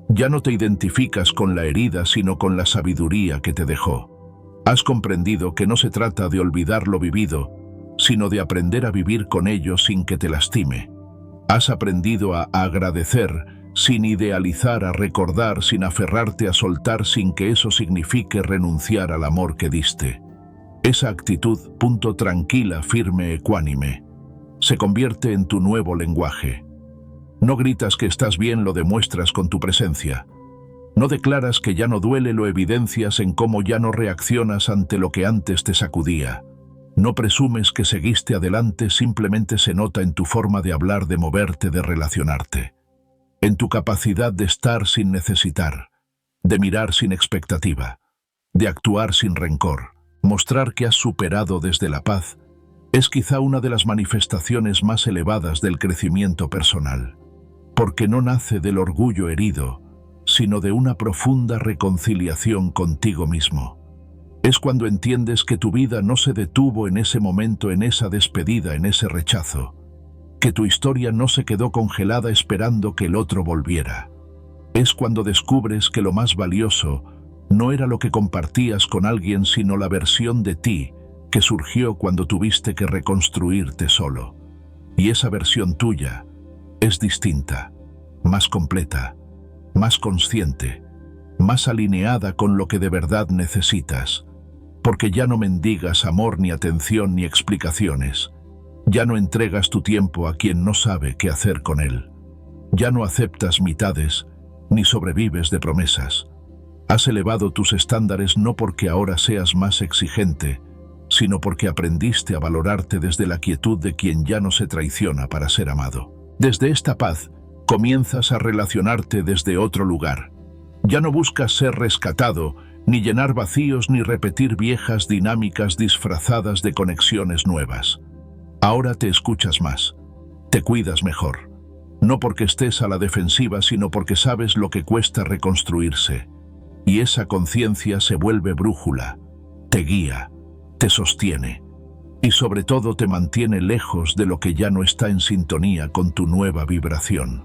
Ya no te identificas con la herida, sino con la sabiduría que te dejó. Has comprendido que no se trata de olvidar lo vivido, sino de aprender a vivir con ello sin que te lastime. Has aprendido a agradecer, sin idealizar, a recordar, sin aferrarte, a soltar, sin que eso signifique renunciar al amor que diste. Esa actitud, tranquila, firme, ecuánime, se convierte en tu nuevo lenguaje. No gritas que estás bien, lo demuestras con tu presencia. No declaras que ya no duele, lo evidencias en cómo ya no reaccionas ante lo que antes te sacudía. No presumes que seguiste adelante, simplemente se nota en tu forma de hablar, de moverte, de relacionarte. En tu capacidad de estar sin necesitar, de mirar sin expectativa, de actuar sin rencor. Mostrar que has superado desde la paz es quizá una de las manifestaciones más elevadas del crecimiento personal, porque no nace del orgullo herido, sino de una profunda reconciliación contigo mismo. Es cuando entiendes que tu vida no se detuvo en ese momento, en esa despedida, en ese rechazo, que tu historia no se quedó congelada esperando que el otro volviera. Es cuando descubres que lo más valioso no era lo que compartías con alguien, sino la versión de ti que surgió cuando tuviste que reconstruirte solo. Y esa versión tuya es distinta, más completa, más consciente, más alineada con lo que de verdad necesitas, porque ya no mendigas amor, ni atención, ni explicaciones. Ya no entregas tu tiempo a quien no sabe qué hacer con él. Ya no aceptas mitades, ni sobrevives de promesas. Has elevado tus estándares no porque ahora seas más exigente, sino porque aprendiste a valorarte desde la quietud de quien ya no se traiciona para ser amado. Desde esta paz, comienzas a relacionarte desde otro lugar. Ya no buscas ser rescatado, ni llenar vacíos, ni repetir viejas dinámicas disfrazadas de conexiones nuevas. Ahora te escuchas más, te cuidas mejor. No porque estés a la defensiva, sino porque sabes lo que cuesta reconstruirse. Y esa conciencia se vuelve brújula, te guía, te sostiene y sobre todo te mantiene lejos de lo que ya no está en sintonía con tu nueva vibración.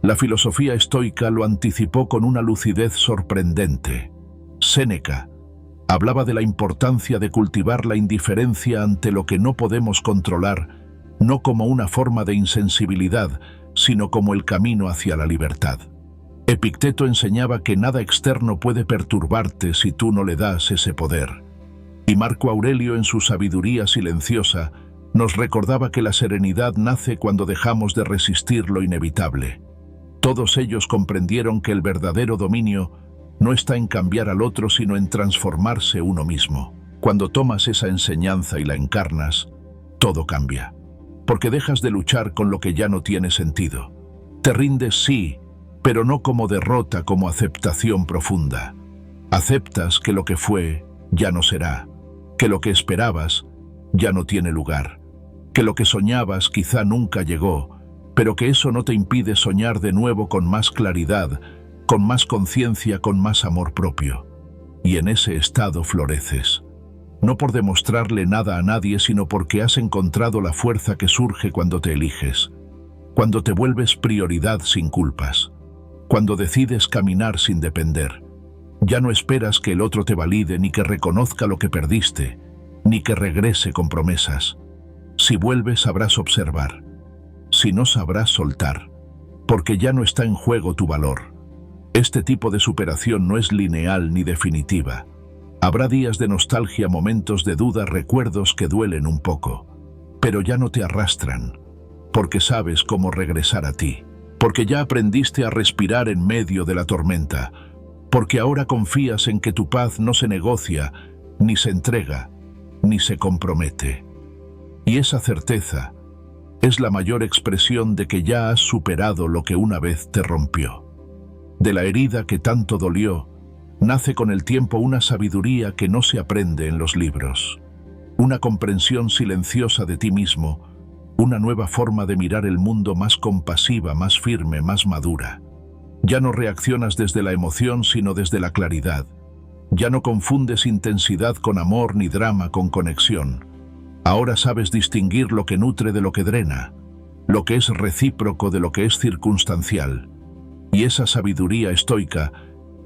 La filosofía estoica lo anticipó con una lucidez sorprendente. Séneca hablaba de la importancia de cultivar la indiferencia ante lo que no podemos controlar, no como una forma de insensibilidad, sino como el camino hacia la libertad. Epicteto enseñaba que nada externo puede perturbarte si tú no le das ese poder. Y Marco Aurelio, en su sabiduría silenciosa, nos recordaba que la serenidad nace cuando dejamos de resistir lo inevitable. Todos ellos comprendieron que el verdadero dominio no está en cambiar al otro, sino en transformarse uno mismo. Cuando tomas esa enseñanza y la encarnas, todo cambia. Porque dejas de luchar con lo que ya no tiene sentido. Te rindes, sí, pero no como derrota, como aceptación profunda. Aceptas que lo que fue ya no será, que lo que esperabas ya no tiene lugar, que lo que soñabas quizá nunca llegó, pero que eso no te impide soñar de nuevo con más claridad, con más conciencia, con más amor propio. Y en ese estado floreces, no por demostrarle nada a nadie, sino porque has encontrado la fuerza que surge cuando te eliges. cuando te vuelves prioridad sin culpas, cuando decides caminar sin depender. Ya no esperas que el otro te valide ni que reconozca lo que perdiste, ni que regrese con promesas. Si vuelves sabrás observar, si no sabrás soltar, porque ya no está en juego tu valor. Este tipo de superación no es lineal ni definitiva. Habrá días de nostalgia, momentos de duda, recuerdos que duelen un poco, pero ya no te arrastran, porque sabes cómo regresar a ti, porque ya aprendiste a respirar en medio de la tormenta, porque ahora confías en que tu paz no se negocia, ni se entrega, ni se compromete. Y esa certeza es la mayor expresión de que ya has superado lo que una vez te rompió. De la herida que tanto dolió, nace con el tiempo una sabiduría que no se aprende en los libros, una comprensión silenciosa de ti mismo, una nueva forma de mirar el mundo más compasiva, más firme, más madura. Ya no reaccionas desde la emoción, sino desde la claridad. Ya no confundes intensidad con amor ni drama con conexión. Ahora sabes distinguir lo que nutre de lo que drena, lo que es recíproco de lo que es circunstancial. Y esa sabiduría estoica,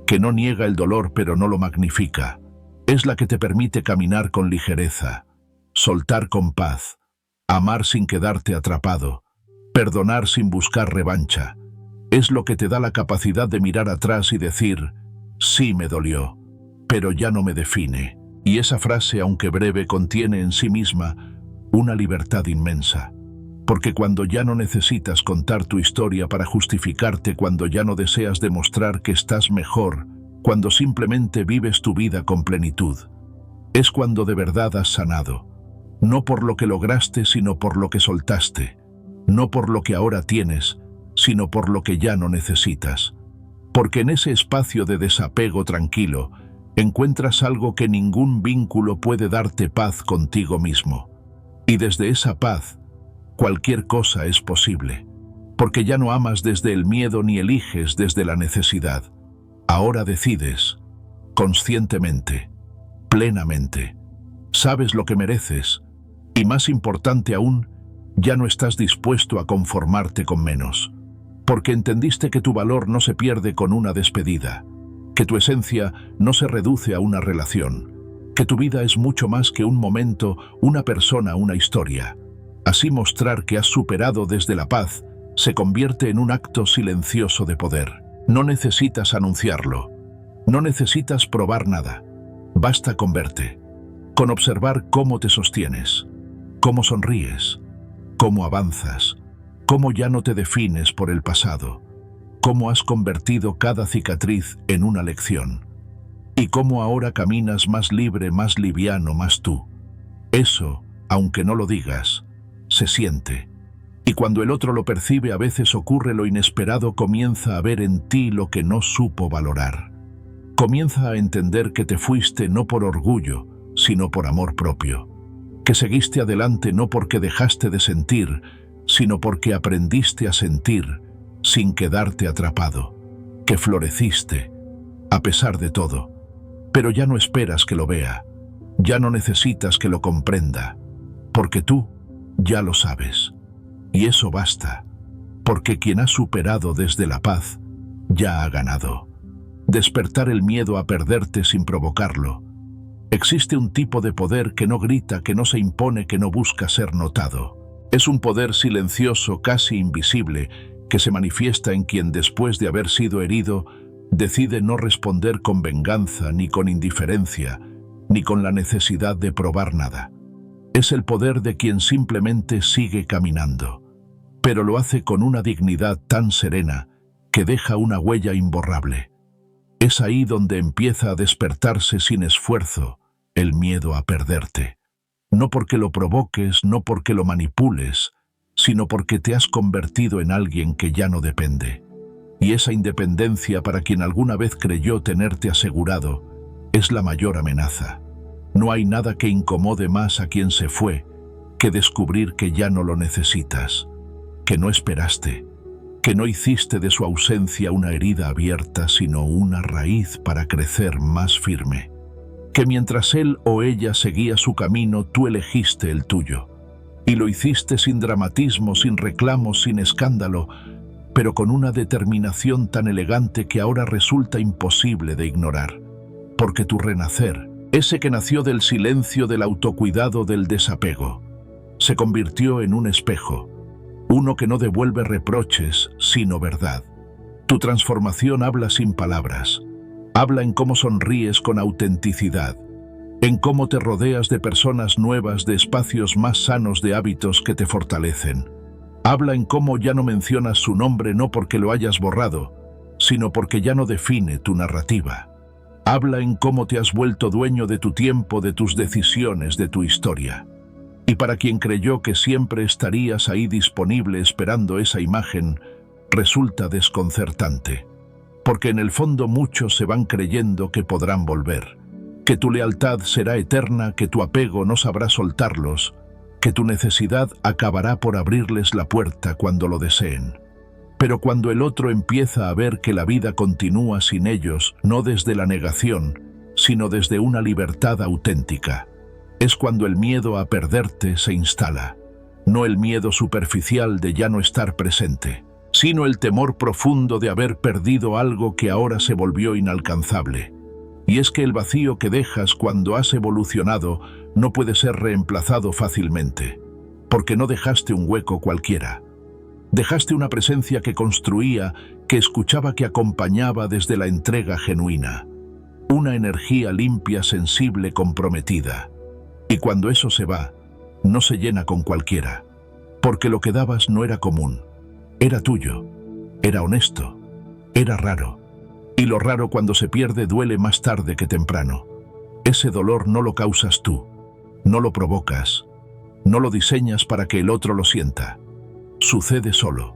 que no niega el dolor pero no lo magnifica, es la que te permite caminar con ligereza, soltar con paz, amar sin quedarte atrapado, perdonar sin buscar revancha. Es lo que te da la capacidad de mirar atrás y decir, sí me dolió, pero ya no me define. Y esa frase, aunque breve, contiene en sí misma una libertad inmensa. Porque cuando ya no necesitas contar tu historia para justificarte, cuando ya no deseas demostrar que estás mejor, cuando simplemente vives tu vida con plenitud, es cuando de verdad has sanado. No por lo que lograste, sino por lo que soltaste. No por lo que ahora tienes, sino por lo que ya no necesitas. Porque en ese espacio de desapego tranquilo, encuentras algo que ningún vínculo puede darte: paz contigo mismo. Y desde esa paz, cualquier cosa es posible. Porque ya no amas desde el miedo ni eliges desde la necesidad. Ahora decides, conscientemente, plenamente. Sabes lo que mereces. Y más importante aún, ya no estás dispuesto a conformarte con menos. Porque entendiste que tu valor no se pierde con una despedida, que tu esencia no se reduce a una relación, que tu vida es mucho más que un momento, una persona, una historia. Así mostrar que has superado desde la paz se convierte en un acto silencioso de poder. No necesitas anunciarlo, no necesitas probar nada. Basta con verte, con observar cómo te sostienes, cómo sonríes, cómo avanzas, cómo ya no te defines por el pasado, cómo has convertido cada cicatriz en una lección, y cómo ahora caminas más libre, más liviano, más tú. Eso, aunque no lo digas, se siente. Y cuando el otro lo percibe, a veces ocurre lo inesperado: comienza a ver en ti lo que no supo valorar. Comienza a entender que te fuiste no por orgullo, sino por amor propio. Que seguiste adelante no porque dejaste de sentir, sino porque aprendiste a sentir sin quedarte atrapado. Que floreciste, a pesar de todo. Pero ya no esperas que lo vea, ya no necesitas que lo comprenda, porque tú ya lo sabes. Y eso basta, porque quien ha superado desde la paz ya ha ganado. Despertar el miedo a perderte sin provocarlo. Existe un tipo de poder que no grita, que no se impone, que no busca ser notado. Es un poder silencioso, casi invisible, que se manifiesta en quien, después de haber sido herido, decide no responder con venganza, ni con indiferencia, ni con la necesidad de probar nada. Es el poder de quien simplemente sigue caminando, pero lo hace con una dignidad tan serena que deja una huella imborrable. Es ahí donde empieza a despertarse sin esfuerzo el miedo a perderte. No porque lo provoques, no porque lo manipules, sino porque te has convertido en alguien que ya no depende. Y esa independencia, para quien alguna vez creyó tenerte asegurado, es la mayor amenaza. No hay nada que incomode más a quien se fue que descubrir que ya no lo necesitas, que no esperaste, que no hiciste de su ausencia una herida abierta, sino una raíz para crecer más firme. Que mientras él o ella seguía su camino, tú elegiste el tuyo. Y lo hiciste sin dramatismo, sin reclamos, sin escándalo, pero con una determinación tan elegante que ahora resulta imposible de ignorar. Porque tu renacer, ese que nació del silencio, del autocuidado, del desapego, se convirtió en un espejo, uno que no devuelve reproches, sino verdad. Tu transformación habla sin palabras, habla en cómo sonríes con autenticidad, en cómo te rodeas de personas nuevas, de espacios más sanos, de hábitos que te fortalecen. Habla en cómo ya no mencionas su nombre no porque lo hayas borrado, sino porque ya no define tu narrativa. Habla en cómo te has vuelto dueño de tu tiempo, de tus decisiones, de tu historia. Y para quien creyó que siempre estarías ahí disponible esperando esa imagen, resulta desconcertante. Porque en el fondo muchos se van creyendo que podrán volver, que tu lealtad será eterna, que tu apego no sabrá soltarlos, que tu necesidad acabará por abrirles la puerta cuando lo deseen. Pero cuando el otro empieza a ver que la vida continúa sin ellos, no desde la negación, sino desde una libertad auténtica, es cuando el miedo a perderte se instala. No el miedo superficial de ya no estar presente, sino el temor profundo de haber perdido algo que ahora se volvió inalcanzable. Y es que el vacío que dejas cuando has evolucionado no puede ser reemplazado fácilmente, porque no dejaste un hueco cualquiera. Dejaste una presencia que construía, que escuchaba, que acompañaba desde la entrega genuina. Una energía limpia, sensible, comprometida. Y cuando eso se va, no se llena con cualquiera, porque lo que dabas no era común, era tuyo, era honesto, era raro. Y lo raro cuando se pierde duele más tarde que temprano. Ese dolor no lo causas tú, no lo provocas, no lo diseñas para que el otro lo sienta. Sucede solo.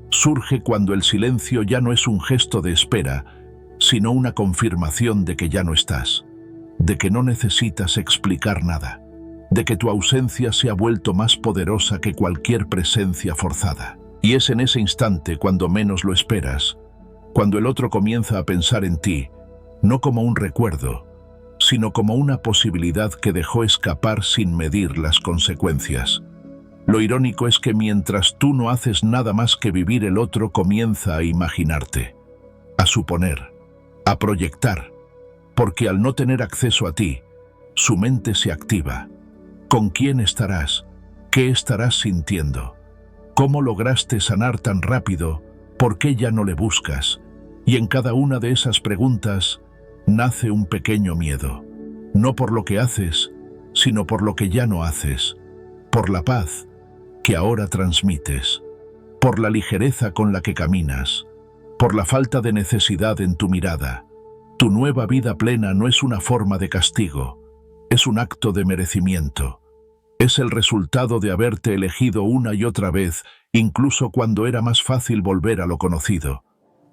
Surge cuando el silencio ya no es un gesto de espera, sino una confirmación de que ya no estás, de que no necesitas explicar nada, de que tu ausencia se ha vuelto más poderosa que cualquier presencia forzada. Y es en ese instante cuando menos lo esperas, cuando el otro comienza a pensar en ti, no como un recuerdo, sino como una posibilidad que dejó escapar sin medir las consecuencias. Lo irónico es que mientras tú no haces nada más que vivir, el otro comienza a imaginarte, a suponer, a proyectar, porque al no tener acceso a ti, su mente se activa. ¿Con quién estarás? ¿Qué estarás sintiendo? ¿Cómo lograste sanar tan rápido? ¿Por qué ya no le buscas? Y en cada una de esas preguntas nace un pequeño miedo, no por lo que haces, sino por lo que ya no haces, por la paz que ahora transmites, por la ligereza con la que caminas, por la falta de necesidad en tu mirada. Tu nueva vida plena no es una forma de castigo, es un acto de merecimiento. Es el resultado de haberte elegido una y otra vez, incluso cuando era más fácil volver a lo conocido.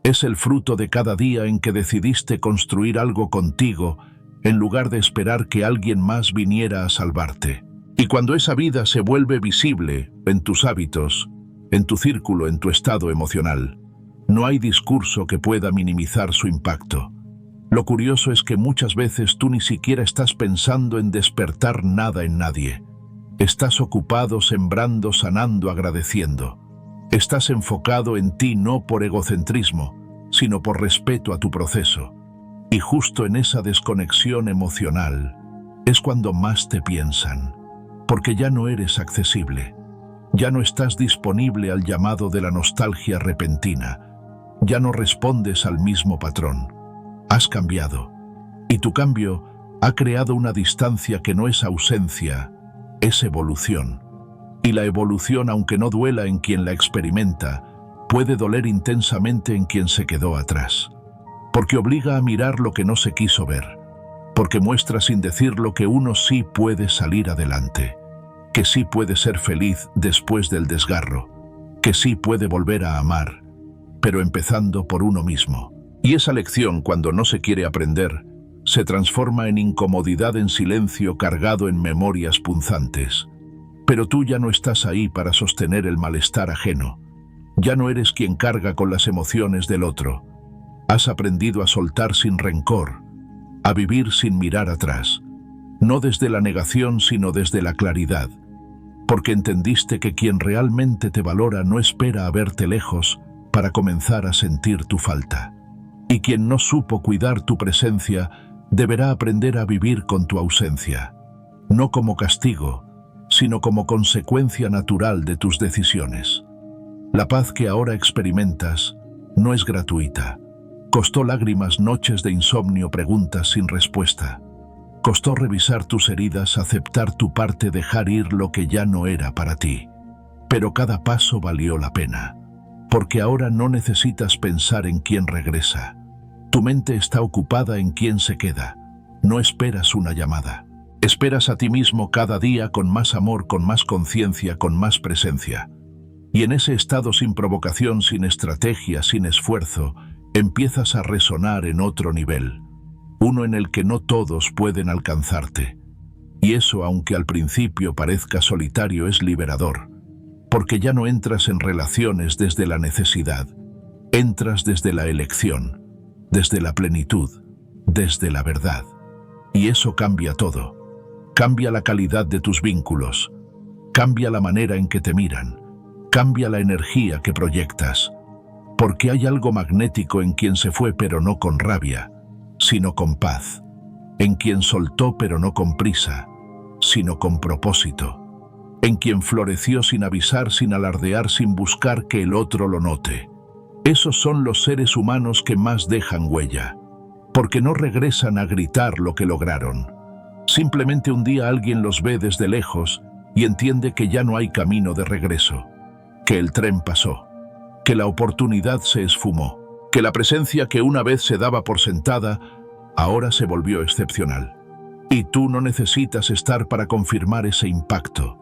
Es el fruto de cada día en que decidiste construir algo contigo, en lugar de esperar que alguien más viniera a salvarte. Y cuando esa vida se vuelve visible en tus hábitos, en tu círculo, en tu estado emocional, no hay discurso que pueda minimizar su impacto. Lo curioso es que muchas veces tú ni siquiera estás pensando en despertar nada en nadie. Estás ocupado sembrando, sanando, agradeciendo. Estás enfocado en ti no por egocentrismo, sino por respeto a tu proceso. Y justo en esa desconexión emocional es cuando más te piensan, porque ya no eres accesible. Ya no estás disponible al llamado de la nostalgia repentina. Ya no respondes al mismo patrón. Has cambiado. Y tu cambio ha creado una distancia que no es ausencia, es evolución. Y la evolución, aunque no duela en quien la experimenta, puede doler intensamente en quien se quedó atrás. Porque obliga a mirar lo que no se quiso ver. Porque muestra sin decirlo que uno sí puede salir adelante. Que sí puede ser feliz después del desgarro. Que sí puede volver a amar, pero empezando por uno mismo. Y esa lección, cuando no se quiere aprender, se transforma en incomodidad, en silencio cargado en memorias punzantes. Pero tú ya no estás ahí para sostener el malestar ajeno. Ya no eres quien carga con las emociones del otro. Has aprendido a soltar sin rencor, a vivir sin mirar atrás. No desde la negación, sino desde la claridad. porque entendiste que quien realmente te valora no espera a verte lejos para comenzar a sentir tu falta. Y quien no supo cuidar tu presencia deberá aprender a vivir con tu ausencia, no como castigo, sino como consecuencia natural de tus decisiones. La paz que ahora experimentas no es gratuita. Costó lágrimas, noches de insomnio, preguntas sin respuesta. Costó revisar tus heridas, aceptar tu parte, dejar ir lo que ya no era para ti. Pero cada paso valió la pena, porque ahora no necesitas pensar en quién regresa. Tu mente está ocupada en quién se queda. No esperas una llamada. Esperas a ti mismo cada día con más amor, con más conciencia, con más presencia. Y en ese estado sin provocación, sin estrategia, sin esfuerzo, empiezas a resonar en otro nivel, uno en el que no todos pueden alcanzarte. Y eso, aunque al principio parezca solitario, es liberador, porque ya no entras en relaciones desde la necesidad, entras desde la elección, desde la plenitud, desde la verdad. Y eso cambia todo. Cambia la calidad de tus vínculos, cambia la manera en que te miran, cambia la energía que proyectas, porque hay algo magnético en quien se fue, pero no con rabia, sino con paz, en quien soltó, pero no con prisa, sino con propósito, en quien floreció sin avisar, sin alardear, sin buscar que el otro lo note. Esos son los seres humanos que más dejan huella, porque no regresan a gritar lo que lograron. Simplemente un día alguien los ve desde lejos y entiende que ya no hay camino de regreso, que el tren pasó, que la oportunidad se esfumó, que la presencia que una vez se daba por sentada, ahora se volvió excepcional. Y tú no necesitas estar para confirmar ese impacto.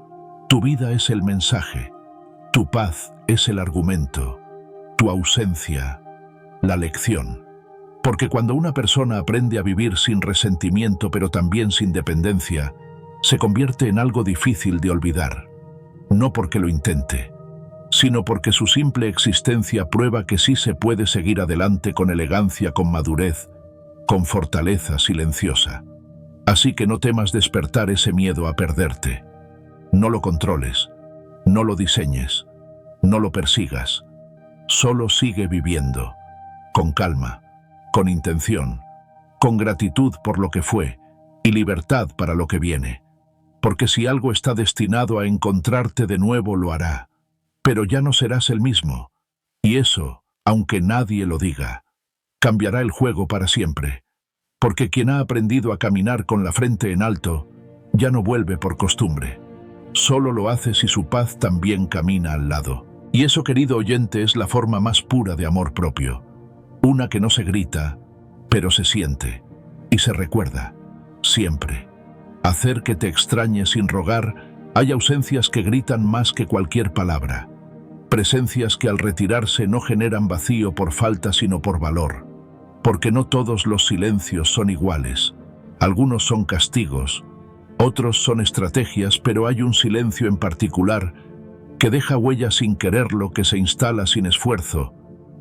Tu vida es el mensaje, tu paz es el argumento, tu ausencia, la lección. Porque cuando una persona aprende a vivir sin resentimiento, pero también sin dependencia, se convierte en algo difícil de olvidar. No porque lo intente, sino porque su simple existencia prueba que sí se puede seguir adelante con elegancia, con madurez, con fortaleza silenciosa. Así que no temas despertar ese miedo a perderte. No lo controles, no lo diseñes, no lo persigas. Solo sigue viviendo, con calma, con intención, con gratitud por lo que fue y libertad para lo que viene. Porque si algo está destinado a encontrarte de nuevo, lo hará. Pero ya no serás el mismo. Y eso, aunque nadie lo diga, cambiará el juego para siempre. Porque quien ha aprendido a caminar con la frente en alto, ya no vuelve por costumbre. Solo lo hace si su paz también camina al lado. Y eso, querido oyente, es la forma más pura de amor propio. Una que no se grita, pero se siente y se recuerda, siempre. Hacer que te extrañe sin rogar. Hay ausencias que gritan más que cualquier palabra. Presencias que al retirarse no generan vacío por falta, sino por valor. Porque no todos los silencios son iguales. Algunos son castigos, otros son estrategias, pero hay un silencio en particular que deja huella sin quererlo, que se instala sin esfuerzo,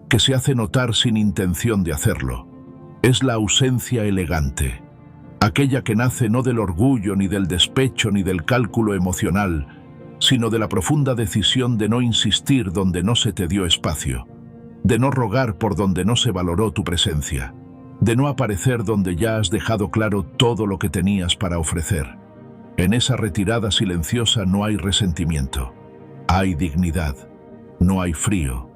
que se hace notar sin intención de hacerlo. Es la ausencia elegante, aquella que nace no del orgullo, ni del despecho, ni del cálculo emocional, sino de la profunda decisión de no insistir donde no se te dio espacio, de no rogar por donde no se valoró tu presencia, de no aparecer donde ya has dejado claro todo lo que tenías para ofrecer. En esa retirada silenciosa no hay resentimiento, hay dignidad, no hay frío,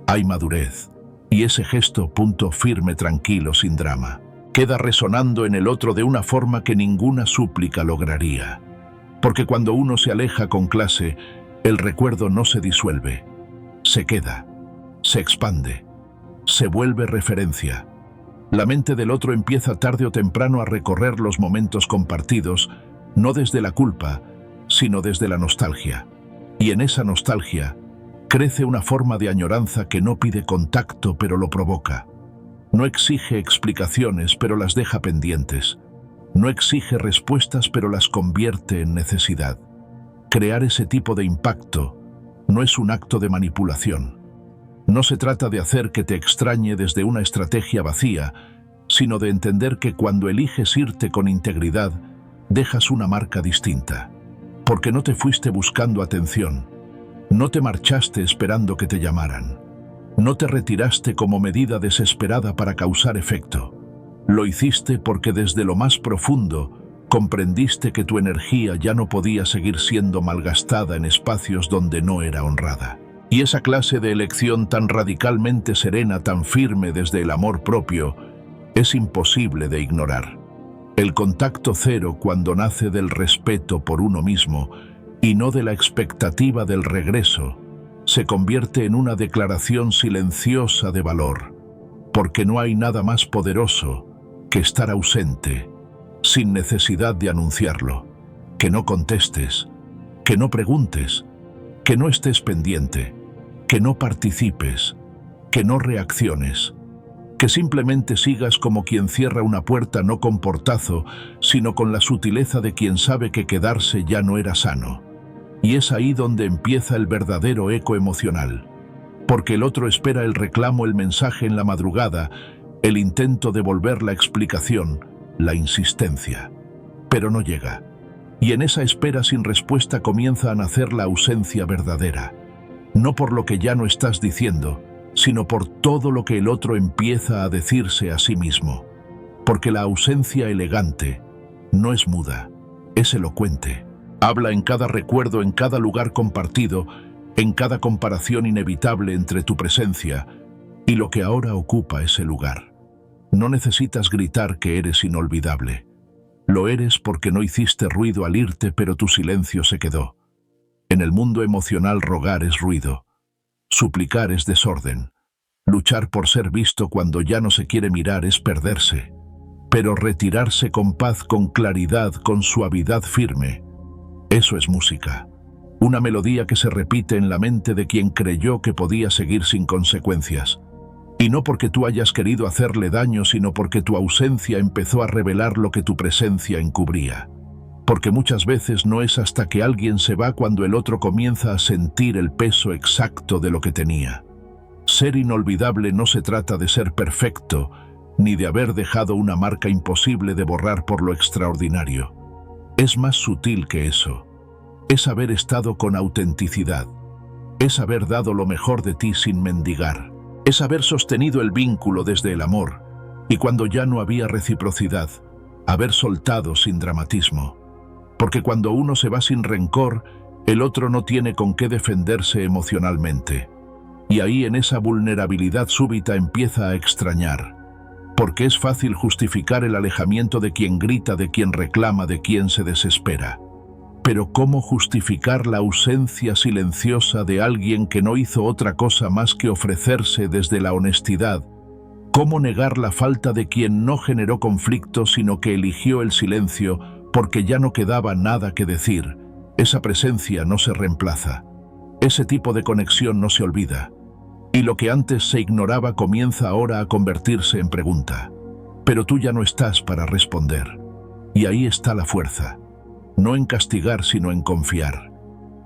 hay madurez. Y ese gesto, punto firme, tranquilo, sin drama, queda resonando en el otro de una forma que ninguna súplica lograría. Porque cuando uno se aleja con clase, el recuerdo no se disuelve, se queda, se expande, se vuelve referencia. La mente del otro empieza tarde o temprano a recorrer los momentos compartidos, no desde la culpa, sino desde la nostalgia. Y en esa nostalgia crece una forma de añoranza que no pide contacto, pero lo provoca. No exige explicaciones, pero las deja pendientes. No exige respuestas, pero las convierte en necesidad. Crear ese tipo de impacto no es un acto de manipulación. No se trata de hacer que te extrañe desde una estrategia vacía, sino de entender que cuando eliges irte con integridad, dejas una marca distinta. porque no te fuiste buscando atención, no te marchaste esperando que te llamaran, no te retiraste como medida desesperada para causar efecto. Lo hiciste porque desde lo más profundo comprendiste que tu energía ya no podía seguir siendo malgastada en espacios donde no era honrada. Y esa clase de elección tan radicalmente serena, tan firme desde el amor propio, es imposible de ignorar. El contacto cero, cuando nace del respeto por uno mismo y no de la expectativa del regreso, se convierte en una declaración silenciosa de valor, porque no hay nada más poderoso que estar ausente, sin necesidad de anunciarlo, que no contestes, que no preguntes, que no estés pendiente, que no participes, que no reacciones, que simplemente sigas como quien cierra una puerta, no con portazo, sino con la sutileza de quien sabe que quedarse ya no era sano. Y es ahí donde empieza el verdadero eco emocional, porque el otro espera el reclamo, el mensaje en la madrugada, el intento de volver la explicación, la insistencia, pero no llega. Y en esa espera sin respuesta comienza a nacer la ausencia verdadera, no por lo que ya no estás diciendo, sino por todo lo que el otro empieza a decirse a sí mismo. Porque la ausencia elegante no es muda, es elocuente. Habla en cada recuerdo, en cada lugar compartido, en cada comparación inevitable entre tu presencia y lo que ahora ocupa ese lugar. No necesitas gritar que eres inolvidable. Lo eres porque no hiciste ruido al irte, pero tu silencio se quedó. En el mundo emocional rogar es ruido, suplicar es desorden, luchar por ser visto cuando ya no se quiere mirar es perderse, pero retirarse con paz, con claridad, con suavidad firme, eso es música. Una melodía que se repite en la mente de quien creyó que podía seguir sin consecuencias. Y no porque tú hayas querido hacerle daño, sino porque tu ausencia empezó a revelar lo que tu presencia encubría. Porque muchas veces no es hasta que alguien se va cuando el otro comienza a sentir el peso exacto de lo que tenía. Ser inolvidable no se trata de ser perfecto, ni de haber dejado una marca imposible de borrar por lo extraordinario. Es más sutil que eso. Es haber estado con autenticidad. Es haber dado lo mejor de ti sin mendigar. Es haber sostenido el vínculo desde el amor, y cuando ya no había reciprocidad, haber soltado sin dramatismo. Porque cuando uno se va sin rencor, el otro no tiene con qué defenderse emocionalmente. Y ahí en esa vulnerabilidad súbita empieza a extrañar. Porque es fácil justificar el alejamiento de quien grita, de quien reclama, de quien se desespera. Pero ¿cómo justificar la ausencia silenciosa de alguien que no hizo otra cosa más que ofrecerse desde la honestidad? ¿Cómo negar la falta de quien no generó conflicto, sino que eligió el silencio porque ya no quedaba nada que decir? Esa presencia no se reemplaza. Ese tipo de conexión no se olvida. Y lo que antes se ignoraba comienza ahora a convertirse en pregunta. Pero tú ya no estás para responder. Y ahí está la fuerza. No en castigar, sino en confiar.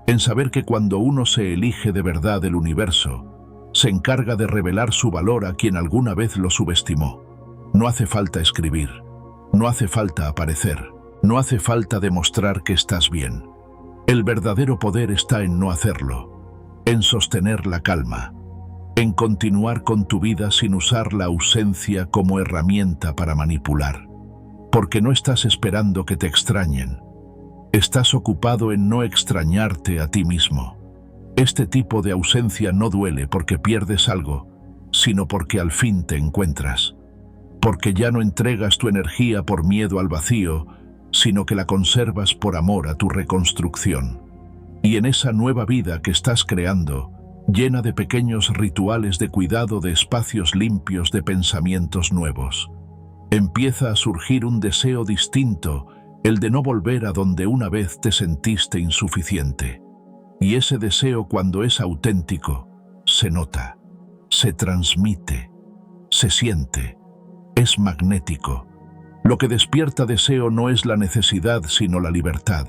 En saber que cuando uno se elige de verdad el universo, se encarga de revelar su valor a quien alguna vez lo subestimó. No hace falta escribir. No hace falta aparecer. No hace falta demostrar que estás bien. El verdadero poder está en no hacerlo, en sostener la calma, en continuar con tu vida sin usar la ausencia como herramienta para manipular. Porque no estás esperando que te extrañen. Estás ocupado en no extrañarte a ti mismo. Este tipo de ausencia no duele porque pierdes algo, sino porque al fin te encuentras. Porque ya no entregas tu energía por miedo al vacío, sino que la conservas por amor a tu reconstrucción. Y en esa nueva vida que estás creando, llena de pequeños rituales de cuidado, de espacios limpios, de pensamientos nuevos, empieza a surgir un deseo distinto, el de no volver a donde una vez te sentiste insuficiente. Y ese deseo, cuando es auténtico, se nota, se transmite, se siente, es magnético. Lo que despierta deseo no es la necesidad, sino la libertad.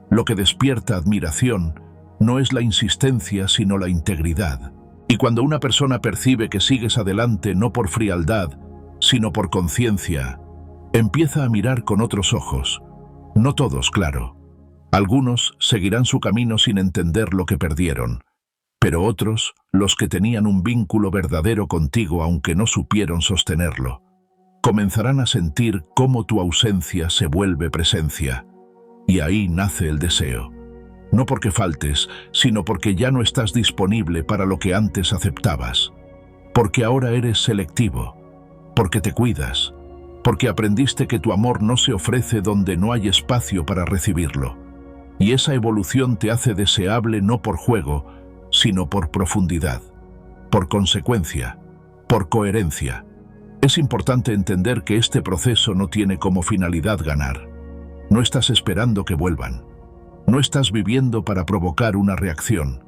Lo que despierta admiración no es la insistencia, sino la integridad. Y cuando una persona percibe que sigues adelante no por frialdad, sino por conciencia, empieza a mirar con otros ojos. No todos, claro. Algunos seguirán su camino sin entender lo que perdieron, pero otros, los que tenían un vínculo verdadero contigo aunque no supieron sostenerlo, comenzarán a sentir cómo tu ausencia se vuelve presencia. Y ahí nace el deseo. No porque faltes, sino porque ya no estás disponible para lo que antes aceptabas. Porque ahora eres selectivo. Porque te cuidas. Porque aprendiste que tu amor no se ofrece donde no hay espacio para recibirlo. Y esa evolución te hace deseable no por juego, sino por profundidad, por consecuencia, por coherencia. Es importante entender que este proceso no tiene como finalidad ganar. No estás esperando que vuelvan. No estás viviendo para provocar una reacción.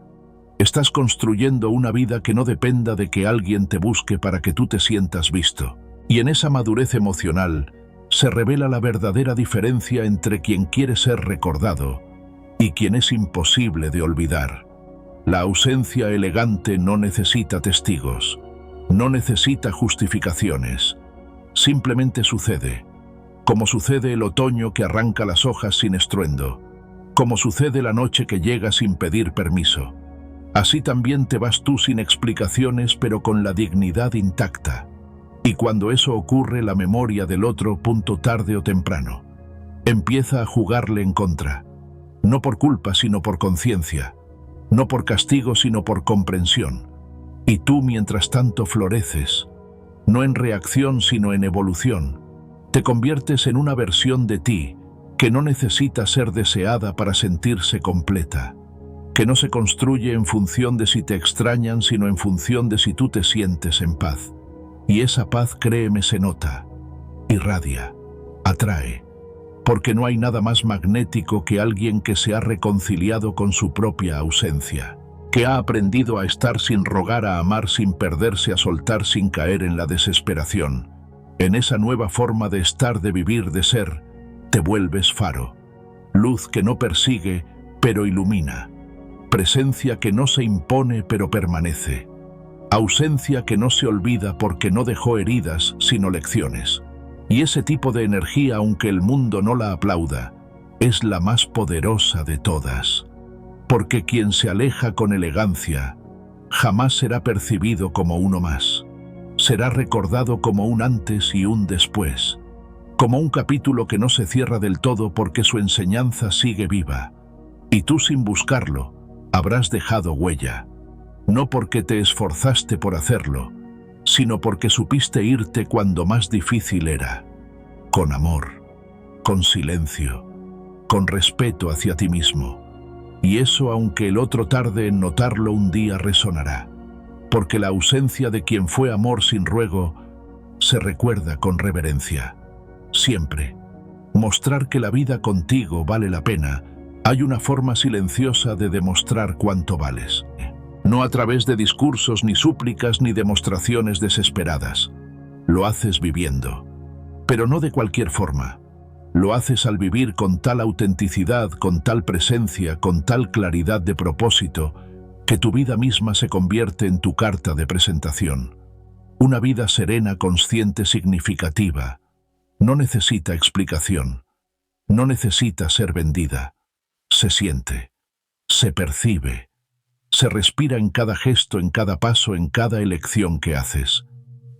Estás construyendo una vida que no dependa de que alguien te busque para que tú te sientas visto. Y en esa madurez emocional se revela la verdadera diferencia entre quien quiere ser recordado y quien es imposible de olvidar. La ausencia elegante no necesita testigos, no necesita justificaciones. Simplemente sucede, como sucede el otoño que arranca las hojas sin estruendo, como sucede la noche que llega sin pedir permiso. Así también te vas tú sin explicaciones, pero con la dignidad intacta. Y cuando eso ocurre, la memoria del otro, tarde o temprano, empieza a jugarle en contra. No por culpa, sino por conciencia. No por castigo, sino por comprensión. Y tú, mientras tanto, floreces. No en reacción, sino en evolución. Te conviertes en una versión de ti que no necesita ser deseada para sentirse completa. Que no se construye en función de si te extrañan, sino en función de si tú te sientes en paz. Y esa paz, créeme, se nota, irradia, atrae. Porque no hay nada más magnético que alguien que se ha reconciliado con su propia ausencia, que ha aprendido a estar sin rogar, a amar sin perderse, a soltar sin caer en la desesperación. En esa nueva forma de estar, de vivir, de ser, te vuelves faro, luz que no persigue, pero ilumina, presencia que no se impone, pero permanece, ausencia que no se olvida porque no dejó heridas, sino lecciones. Y ese tipo de energía, aunque el mundo no la aplauda, es la más poderosa de todas. Porque quien se aleja con elegancia jamás será percibido como uno más. Será recordado como un antes y un después, como un capítulo que no se cierra del todo porque su enseñanza sigue viva. Y tú, sin buscarlo, habrás dejado huella. No porque te esforzaste por hacerlo, sino porque supiste irte cuando más difícil era, con amor, con silencio, con respeto hacia ti mismo. Y eso, aunque el otro tarde en notarlo, un día resonará, porque la ausencia de quien fue amor sin ruego se recuerda con reverencia. Siempre. Mostrar que la vida contigo vale la pena, hay una forma silenciosa de demostrar cuánto vales. No a través de discursos, ni súplicas, ni demostraciones desesperadas. Lo haces viviendo. Pero no de cualquier forma. Lo haces al vivir con tal autenticidad, con tal presencia, con tal claridad de propósito, que tu vida misma se convierte en tu carta de presentación. Una vida serena, consciente, significativa. No necesita explicación. No necesita ser vendida. Se siente. Se percibe. Se respira en cada gesto, en cada paso, en cada elección que haces.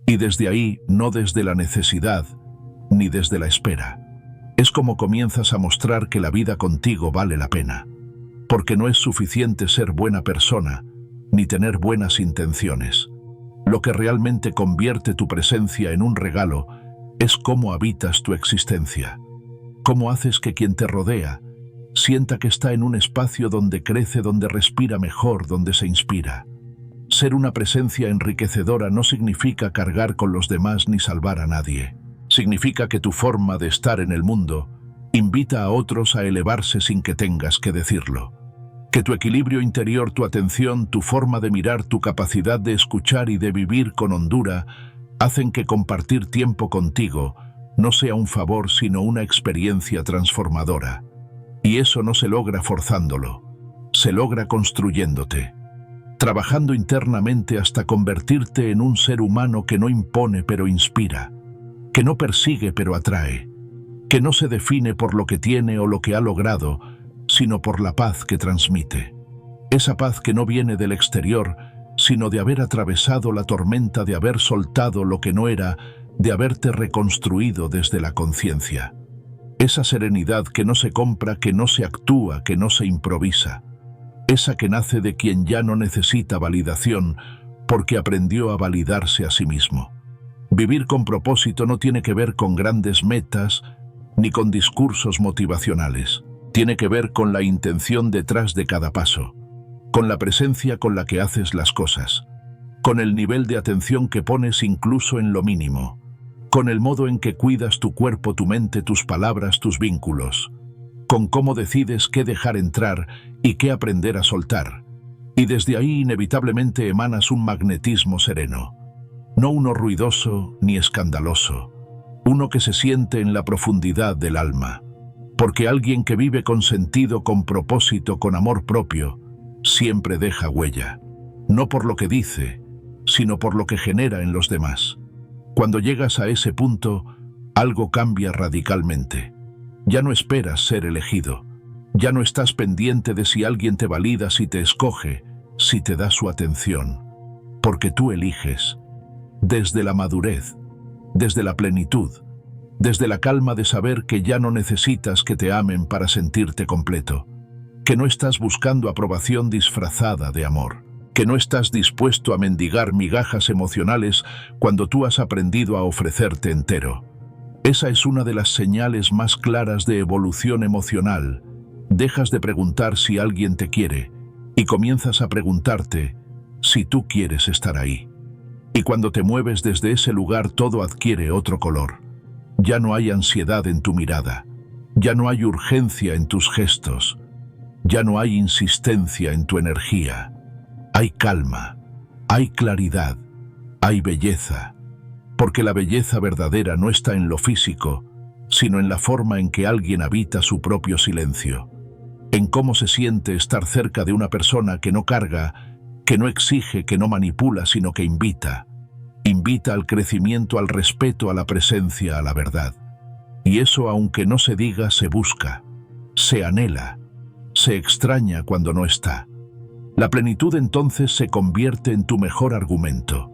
Y desde ahí, no desde la necesidad, ni desde la espera. Es como comienzas a mostrar que la vida contigo vale la pena. Porque no es suficiente ser buena persona, ni tener buenas intenciones. Lo que realmente convierte tu presencia en un regalo es cómo habitas tu existencia. Cómo haces que quien te rodea sienta que está en un espacio donde crece, donde respira mejor, donde se inspira. Ser una presencia enriquecedora no significa cargar con los demás ni salvar a nadie. Significa que tu forma de estar en el mundo invita a otros a elevarse sin que tengas que decirlo. Que tu equilibrio interior, tu atención, tu forma de mirar, tu capacidad de escuchar y de vivir con hondura hacen que compartir tiempo contigo no sea un favor, sino una experiencia transformadora. Y eso no se logra forzándolo, se logra construyéndote, trabajando internamente hasta convertirte en un ser humano que no impone pero inspira, que no persigue pero atrae, que no se define por lo que tiene o lo que ha logrado, sino por la paz que transmite. Esa paz que no viene del exterior, sino de haber atravesado la tormenta, de haber soltado lo que no era, de haberte reconstruido desde la conciencia. Esa serenidad que no se compra, que no se actúa, que no se improvisa. Esa que nace de quien ya no necesita validación, porque aprendió a validarse a sí mismo. Vivir con propósito no tiene que ver con grandes metas, ni con discursos motivacionales. Tiene que ver con la intención detrás de cada paso, con la presencia con la que haces las cosas, con el nivel de atención que pones incluso en lo mínimo, con el modo en que cuidas tu cuerpo, tu mente, tus palabras, tus vínculos, con cómo decides qué dejar entrar y qué aprender a soltar. Y desde ahí inevitablemente emanas un magnetismo sereno, no uno ruidoso ni escandaloso, uno que se siente en la profundidad del alma, porque alguien que vive con sentido, con propósito, con amor propio, siempre deja huella, no por lo que dice, sino por lo que genera en los demás. Cuando llegas a ese punto, algo cambia radicalmente. Ya no esperas ser elegido, ya no estás pendiente de si alguien te valida, si te escoge, si te da su atención, porque tú eliges, desde la madurez, desde la plenitud, desde la calma de saber que ya no necesitas que te amen para sentirte completo, que no estás buscando aprobación disfrazada de amor, que no estás dispuesto a mendigar migajas emocionales cuando tú has aprendido a ofrecerte entero. Esa es una de las señales más claras de evolución emocional. Dejas de preguntar si alguien te quiere y comienzas a preguntarte si tú quieres estar ahí. Y cuando te mueves desde ese lugar, todo adquiere otro color. Ya no hay ansiedad en tu mirada, ya no hay urgencia en tus gestos, ya no hay insistencia en tu energía. Hay calma, hay claridad, hay belleza, porque la belleza verdadera no está en lo físico, sino en la forma en que alguien habita su propio silencio, en cómo se siente estar cerca de una persona que no carga, que no exige, que no manipula, sino que invita. Invita al crecimiento, al respeto, a la presencia, a la verdad. Y eso, aunque no se diga, se busca, se anhela, se extraña cuando no está. La plenitud entonces se convierte en tu mejor argumento,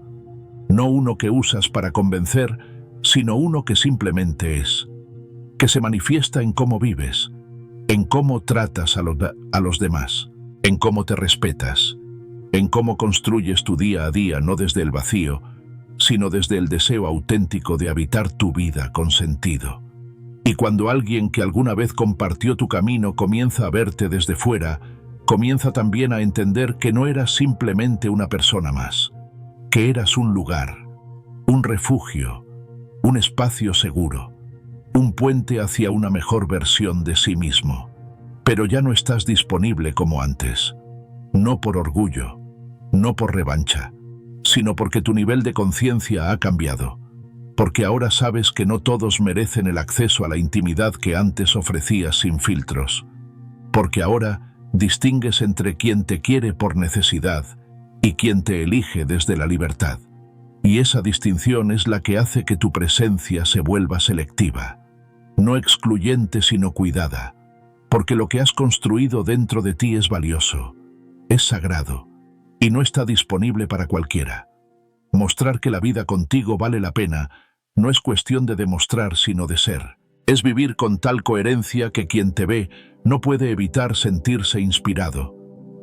no uno que usas para convencer, sino uno que simplemente es, que se manifiesta en cómo vives, en cómo tratas a los demás, en cómo te respetas, en cómo construyes tu día a día, no desde el vacío, sino desde el deseo auténtico de habitar tu vida con sentido. Y cuando alguien que alguna vez compartió tu camino comienza a verte desde fuera, comienza también a entender que no eras simplemente una persona más, que eras un lugar, un refugio, un espacio seguro, un puente hacia una mejor versión de sí mismo. Pero ya no estás disponible como antes, no por orgullo, no por revancha, sino porque tu nivel de conciencia ha cambiado, porque ahora sabes que no todos merecen el acceso a la intimidad que antes ofrecías sin filtros, porque ahora distingues entre quien te quiere por necesidad y quien te elige desde la libertad. Y esa distinción es la que hace que tu presencia se vuelva selectiva, no excluyente sino cuidada, porque lo que has construido dentro de ti es valioso, es sagrado, y no está disponible para cualquiera. Mostrar que la vida contigo vale la pena no es cuestión de demostrar, sino de ser. Es vivir con tal coherencia que quien te ve no puede evitar sentirse inspirado.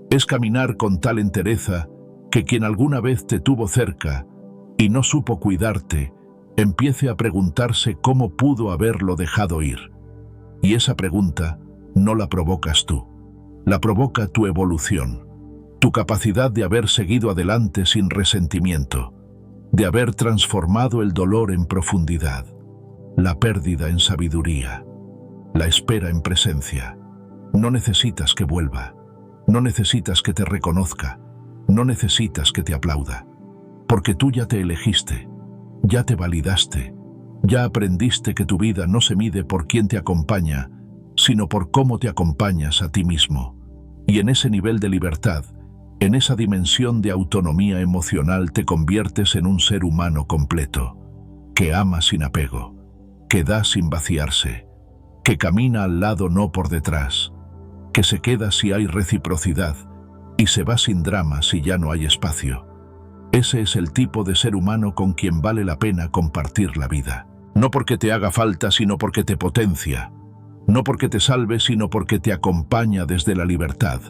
Es caminar con tal entereza que quien alguna vez te tuvo cerca y no supo cuidarte, empiece a preguntarse cómo pudo haberlo dejado ir. Y esa pregunta no la provocas tú, la provoca tu evolución, tu capacidad de haber seguido adelante sin resentimiento, de haber transformado el dolor en profundidad, la pérdida en sabiduría, la espera en presencia. No necesitas que vuelva, no necesitas que te reconozca, no necesitas que te aplauda, porque tú ya te elegiste, ya te validaste, ya aprendiste que tu vida no se mide por quién te acompaña, sino por cómo te acompañas a ti mismo. Y en ese nivel de libertad, en esa dimensión de autonomía emocional, te conviertes en un ser humano completo, que ama sin apego, que da sin vaciarse, que camina al lado no por detrás, que se queda si hay reciprocidad y se va sin drama si ya no hay espacio. Ese es el tipo de ser humano con quien vale la pena compartir la vida. No porque te haga falta, sino porque te potencia. No porque te salve, sino porque te acompaña desde la libertad.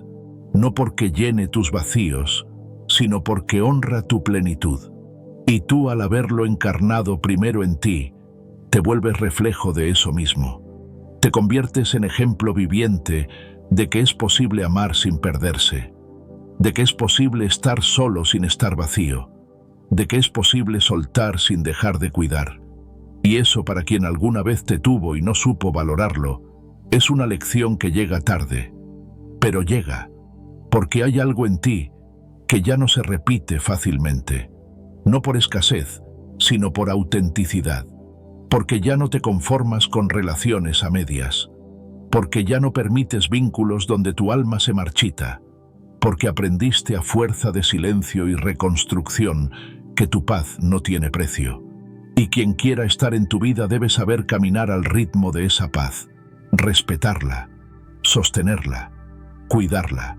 No porque llene tus vacíos, sino porque honra tu plenitud. Y tú, al haberlo encarnado primero en ti, te vuelves reflejo de eso mismo. Te conviertes en ejemplo viviente de que es posible amar sin perderse, de que es posible estar solo sin estar vacío, de que es posible soltar sin dejar de cuidar. Y eso, para quien alguna vez te tuvo y no supo valorarlo, es una lección que llega tarde, pero llega, porque hay algo en ti que ya no se repite fácilmente, no por escasez, sino por autenticidad, porque ya no te conformas con relaciones a medias, porque ya no permites vínculos donde tu alma se marchita, porque aprendiste a fuerza de silencio y reconstrucción que tu paz no tiene precio. Y quien quiera estar en tu vida debe saber caminar al ritmo de esa paz, respetarla, sostenerla, cuidarla.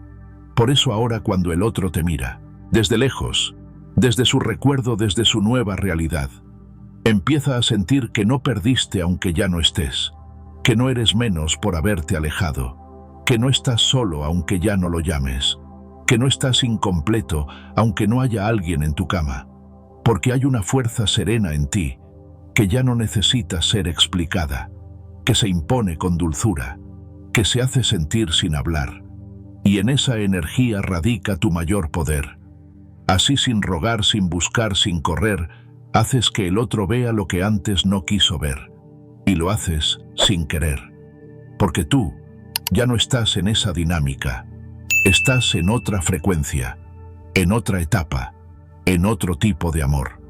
Por eso ahora, cuando el otro te mira, desde lejos, desde su recuerdo, desde su nueva realidad, empieza a sentir que no perdiste aunque ya no estés, que no eres menos por haberte alejado, que no estás solo aunque ya no lo llames, que no estás incompleto aunque no haya alguien en tu cama, porque hay una fuerza serena en ti que ya no necesita ser explicada, que se impone con dulzura, que se hace sentir sin hablar, y en esa energía radica tu mayor poder. Así, sin rogar, sin buscar, sin correr, haces que el otro vea lo que antes no quiso ver, y lo haces sin querer, porque tú ya no estás en esa dinámica, estás en otra frecuencia, en otra etapa, en otro tipo de amor.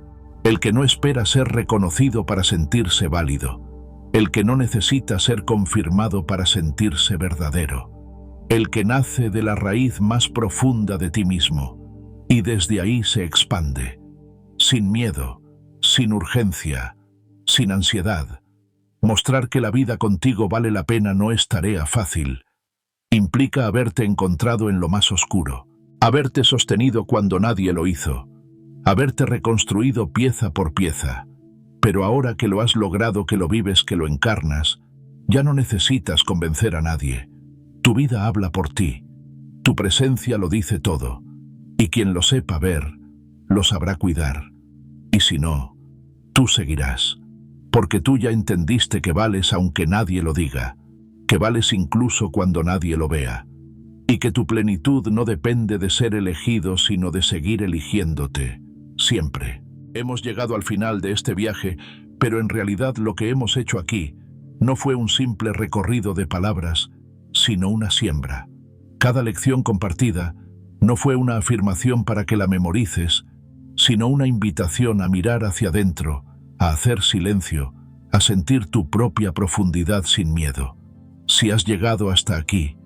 El que no espera ser reconocido para sentirse válido, el que no necesita ser confirmado para sentirse verdadero, el que nace de la raíz más profunda de ti mismo y desde ahí se expande, sin miedo, sin urgencia, sin ansiedad. Mostrar que la vida contigo vale la pena no es tarea fácil. Implica haberte encontrado en lo más oscuro, haberte sostenido cuando nadie lo hizo, haberte reconstruido pieza por pieza. Pero ahora que lo has logrado, que lo vives, que lo encarnas, ya no necesitas convencer a nadie. Tu vida habla por ti, tu presencia lo dice todo, y quien lo sepa ver, lo sabrá cuidar. Y si no, tú seguirás, porque tú ya entendiste que vales aunque nadie lo diga, que vales incluso cuando nadie lo vea, y que tu plenitud no depende de ser elegido, sino de seguir eligiéndote, siempre. Hemos llegado al final de este viaje, pero en realidad lo que hemos hecho aquí no fue un simple recorrido de palabras, sino una siembra. Cada lección compartida no fue una afirmación para que la memorices, sino una invitación a mirar hacia adentro, a hacer silencio, a sentir tu propia profundidad sin miedo. Si has llegado hasta aquí,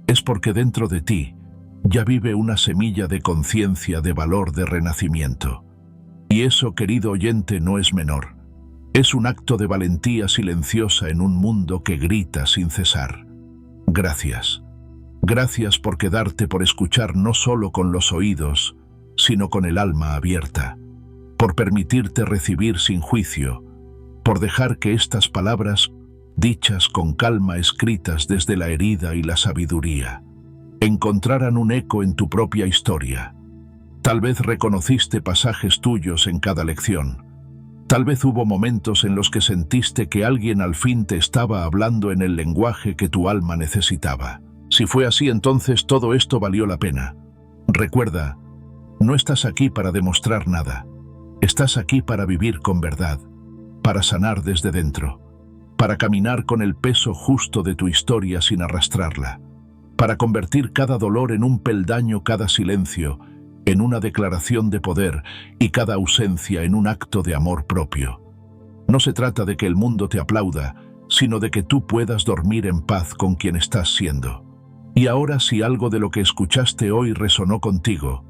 es porque dentro de ti ya vive una semilla de conciencia, de valor, de renacimiento. Y eso, querido oyente, no es menor. Es un acto de valentía silenciosa en un mundo que grita sin cesar. Gracias. Gracias por quedarte, por escuchar no solo con los oídos, sino con el alma abierta, por permitirte recibir sin juicio, por dejar que estas palabras, dichas con calma, escritas desde la herida y la sabiduría, encontraran un eco en tu propia historia. Tal vez reconociste pasajes tuyos en cada lección. Tal vez hubo momentos en los que sentiste que alguien al fin te estaba hablando en el lenguaje que tu alma necesitaba. Si fue así, entonces todo esto valió la pena. Recuerda, no estás aquí para demostrar nada. Estás aquí para vivir con verdad, para sanar desde dentro, para caminar con el peso justo de tu historia sin arrastrarla, para convertir cada dolor en un peldaño, cada silencio en una declaración de poder y cada ausencia en un acto de amor propio. No se trata de que el mundo te aplauda, sino de que tú puedas dormir en paz con quien estás siendo. Y ahora, si algo de lo que escuchaste hoy resonó contigo,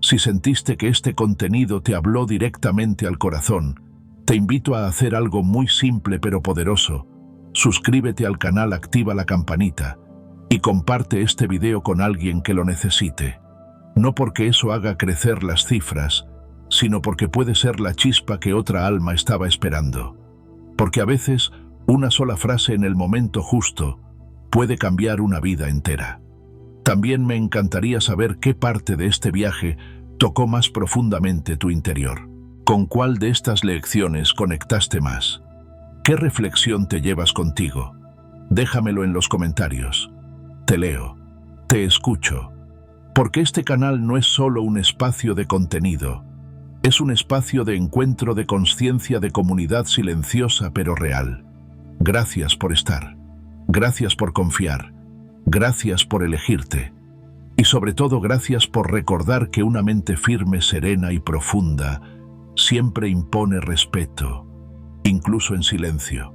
si sentiste que este contenido te habló directamente al corazón, te invito a hacer algo muy simple pero poderoso. Suscríbete al canal, activa la campanita Y comparte este video con alguien que lo necesite. No porque eso haga crecer las cifras, sino porque puede ser la chispa que otra alma estaba esperando. Porque a veces, una sola frase en el momento justo puede cambiar una vida entera. También me encantaría saber qué parte de este viaje tocó más profundamente tu interior. ¿Con cuál de estas lecciones conectaste más? ¿Qué reflexión te llevas contigo? Déjamelo en los comentarios. Te leo, te escucho. Porque este canal no es solo un espacio de contenido, es un espacio de encuentro de conciencia, de comunidad silenciosa pero real. Gracias por estar. Gracias por confiar. Gracias por elegirte. Y sobre todo gracias por recordar que una mente firme, serena y profunda siempre impone respeto, incluso en silencio.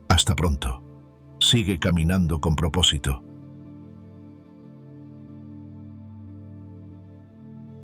Hasta pronto. Sigue caminando con propósito.